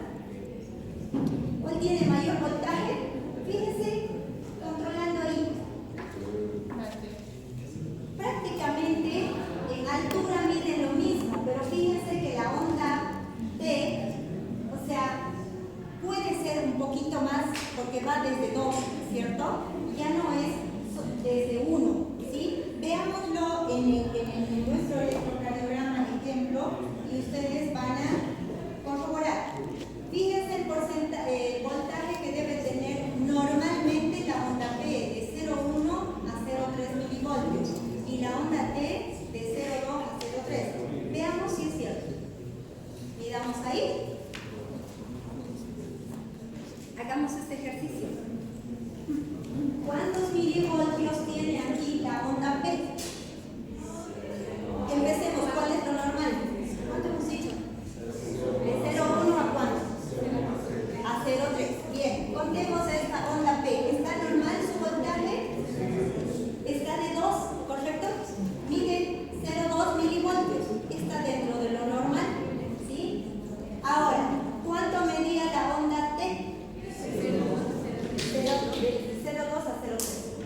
¿Cuál tiene mayor voltaje? Fíjense, controlando ahí. Prácticamente en altura miden lo mismo, pero fíjense que la onda T, o sea, puede ser un poquito más porque va desde 2, ¿cierto? Ya no es desde 1, ¿sí? Veámoslo en nuestro electrocardiograma ejemplo y ustedes van a corroborar. Fíjense el voltaje que debe tener normalmente la onda P de 0,1 a 0,3 milivoltios y la onda T de 0,2 a 0,3. Veamos si es cierto. Miramos ahí. Hagamos este ejercicio. ¿Cuántos milivoltios tiene aquí la onda P? Empecemos. ¿Cuál es lo normal? ¿Cuánto hemos dicho? ¿De 0,1 a cuánto? A 0,3. Bien, contemos esta onda P. ¿Está normal su voltaje? Está de 2, ¿correcto? Mide 0,2 milivoltios. Está dentro de lo normal, ¿sí? Ahora, ¿cuánto medía la onda T? De 0,2 a 0,3.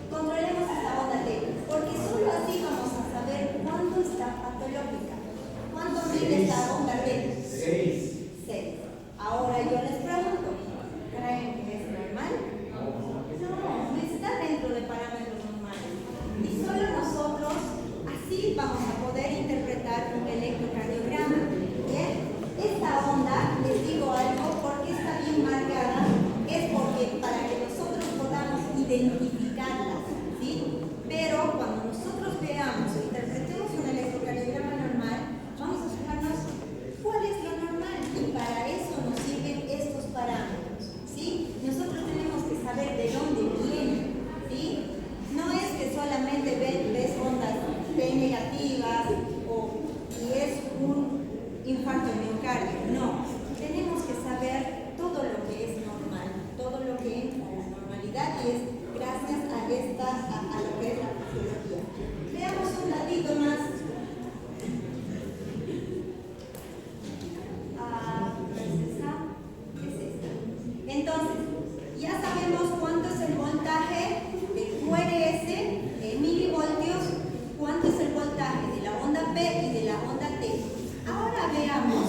Controlemos esta onda T, porque solo así vamos a saber cuánto está patológica. ¿Cuánto mide esta onda T? 6. Ahora yo les pregunto, ¿creen que es normal? No está dentro de parámetros normales. Y solo nosotros así vamos a poder interpretar un electrocardiograma. ¿Bien? Esta onda, les digo algo, porque está bien marcada, es porque para que nosotros podamos identificarlas, ¿sí? Pero cuando nosotros veamos o interpretemos un electrocardiograma normal, vamos a fijarnos cuál es lo normal y para eso nos sirven estos parámetros, ¿sí? Nosotros tenemos que saber de dónde vienen, ¿sí? No es que solamente ves ondas P negativas y es un infarto de miocardio, no. Tenemos que saber todo lo que es normal, todo lo que entra en la normalidad y es gracias a lo que es la fisiología. Veamos un ladito más. Entonces, ya sabemos cuánto es el voltaje del QRS en milivoltios, cuánto es el voltaje de la onda P y de la onda T. Ahora veamos,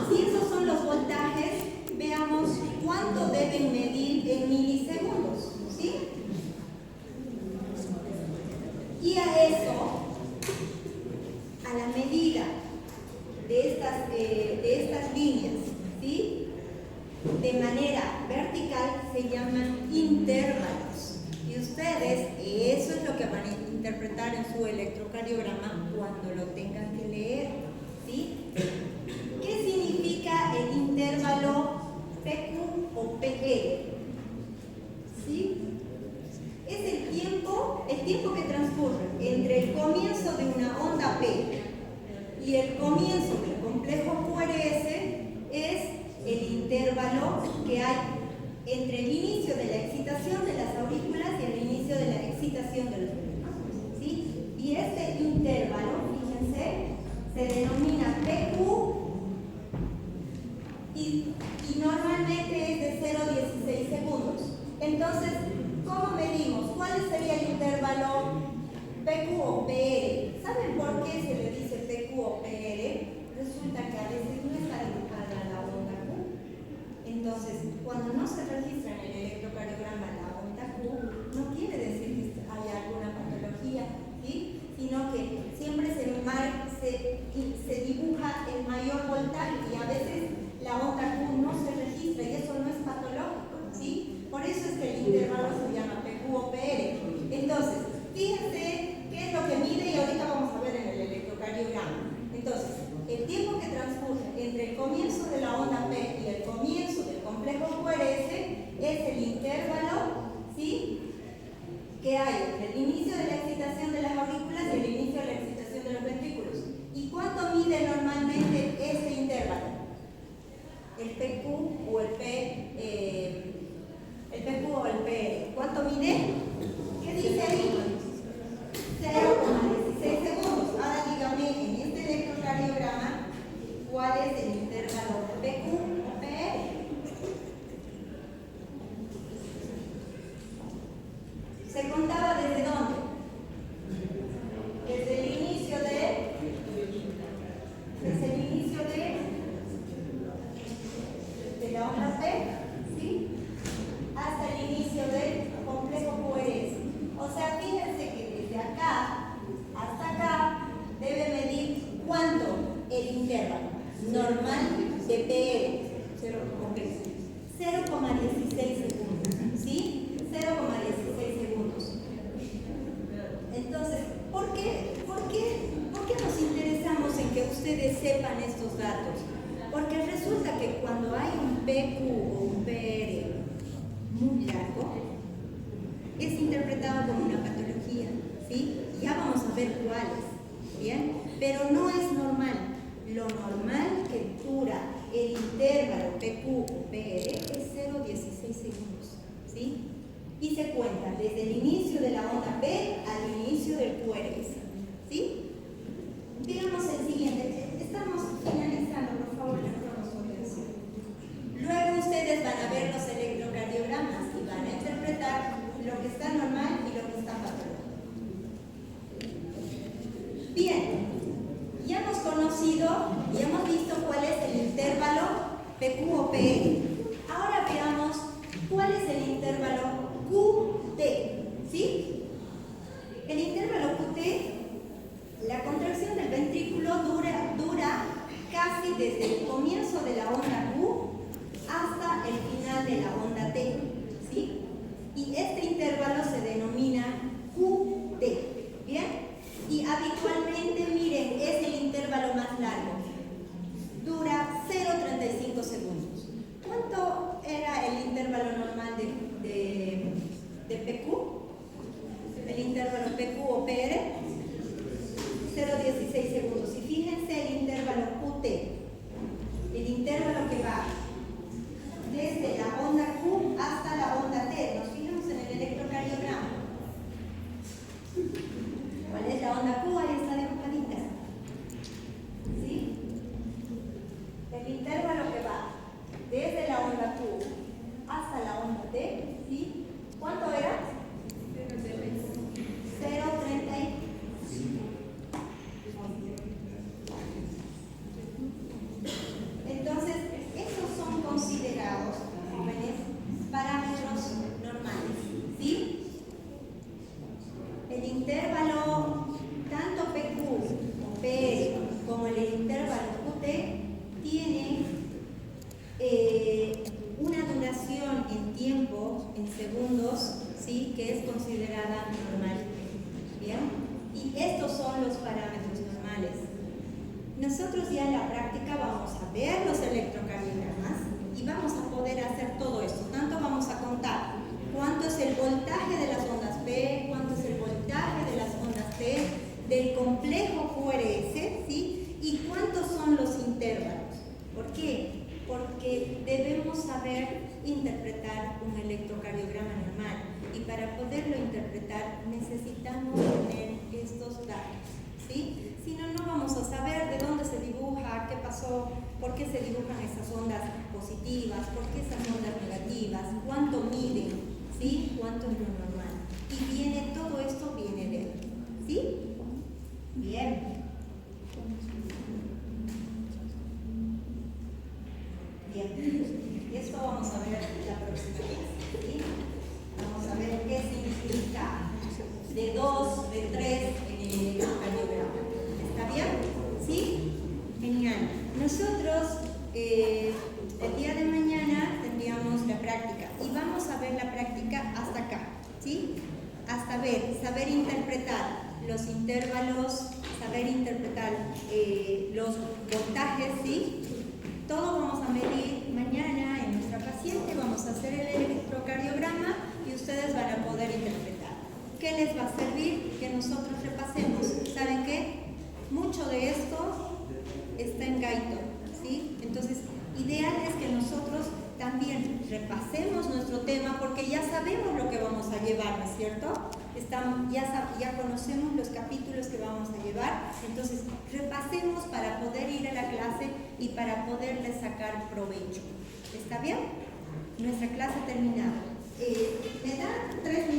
si esos son los voltajes, veamos cuánto deben medir se llaman intervalos. Y ustedes, eso es lo que van a interpretar en su electrocardiograma cuando lo tengan que leer, ¿sí? ¿Qué significa el intervalo PQ o PE? ¿Sí? Es el tiempo que transcurre entre el comienzo de una onda P y el comienzo del complejo QRS, es el intervalo que hay entre el inicio de la excitación de las aurículas y el inicio de la excitación de los pulmones, ¿sí? Y este intervalo, fíjense, se denomina PQ y normalmente es de 0 a 16 segundos. Entonces, ¿cómo medimos? ¿Cuál sería el intervalo PQ o PR? ¿Saben por qué se le dice PQ o PR? Resulta que a veces no está dibujada la onda Q. Entonces, cuando no se registra en el electrocardiograma la onda Q, no quiere decir que haya alguna patología, ¿sí? Sino que siempre se dibuja el mayor voltaje y a veces la onda Q no se registra y eso no es patológico, ¿sí? Por eso es que el intervalo se llama PQ o PR. Entonces, fíjense qué es lo que mide y ahorita vamos a ver en el electrocardiograma. Entonces, el tiempo que transcurre entre el comienzo de la onda P y el comienzo del complejo QRS es el intervalo, ¿sí?, que hay entre el inicio de la excitación de las aurículas y el inicio de la excitación de los ventrículos. ¿Y cuánto mide normalmente este intervalo? El PQ o el PQ o el PR. ¿Cuánto mide? ¿Qué dice ahí? 0,16 segundos. Ahora dígame en este electrocardiograma cuál es el intervalo PQ o PR. ¿Se contaba desde dónde? Desde el inicio de la onda P, ¿sí?, hasta el inicio del complejo QRS. O sea, fíjense que desde acá hasta acá debe medir ¿cuánto? El intervalo normal de PR, 0,16 segundos, ¿sí? 0,16 segundos. Entonces, ¿por qué nos interesamos en que ustedes sepan estos datos? Porque resulta que cuando hay un PQ o un PR muy largo, es interpretado como una patología, ¿sí? Ya vamos a ver cuáles, ¿bien? Pero no es normal. Lo normal que dura el intervalo PQ o PR es 0,16 segundos, ¿sí? Y se cuenta desde el inicio de la onda P al inicio del QRS, ¿sí? Digamos el siguiente, estamos finalizando, por favor, la cronometración. Luego ustedes van a ver los electrocardiogramas y van a interpretar lo que está normal y lo que está patológico. Bien, ya hemos conocido y hemos visto cuál es el intervalo PQ o PR. Ahora veamos cuál es el intervalo QT, ¿sí? El intervalo QT, la contracción del ventrículo dura casi desde el comienzo de la onda Q hasta el final de la onda T, ¿sí? Y este intervalo se denomina QT, ¿bien? Y habitualmente, miren, es el intervalo más largo. Dura 0,35 segundos. ¿Cuánto era el intervalo normal de PQ? El intervalo PQ o PR, 0,16 segundos. Y fíjense el intervalo QT. tiempo en segundos, ¿sí? Que es considerada normal. ¿Bien? Y estos son los parámetros normales. Nosotros ya en la práctica vamos a ver los electrocardiogramas y vamos a poder hacer todo esto. Tanto vamos a contar cuánto es el voltaje de las ondas P, cuánto es el voltaje de las ondas T, del complejo QRS, ¿sí? Y cuántos son los intervalos. ¿Por qué? Porque debemos saber interpretar un electrocardiograma normal y para poderlo interpretar necesitamos tener estos datos, ¿sí? Si no, no vamos a saber de dónde se dibuja, qué pasó, por qué se dibujan esas ondas positivas, por qué esas ondas negativas, cuánto miden, ¿sí? Cuánto es lo normal. Y viene, todo esto viene de él, ¿sí? Bien. Bien, y esto vamos a ver la próxima clase, ¿sí? Vamos a ver qué significa de 2, de 3 en el electrocardiograma. ¿Está bien? ¿Sí? Genial. Nosotros el día de mañana tendríamos la práctica y vamos a ver la práctica hasta acá, ¿sí? Hasta saber interpretar los intervalos, saber interpretar los voltajes, ¿sí? Todo vamos a medir mañana en nuestra paciente, vamos a hacer el electrocardiograma y ustedes van a poder interpretar. ¿Qué les va a servir? Que nosotros repasemos. ¿Saben qué? Mucho de esto está en Guyton, ¿sí? Entonces, ideal es que nosotros también repasemos nuestro tema porque ya sabemos lo que vamos a llevar, ¿no es cierto? Ya conocemos los capítulos que vamos a llevar, entonces repasemos para poder ir a la clase y para poderle sacar provecho. ¿Está bien? Nuestra clase terminada. ¿Me dan 3 minutos?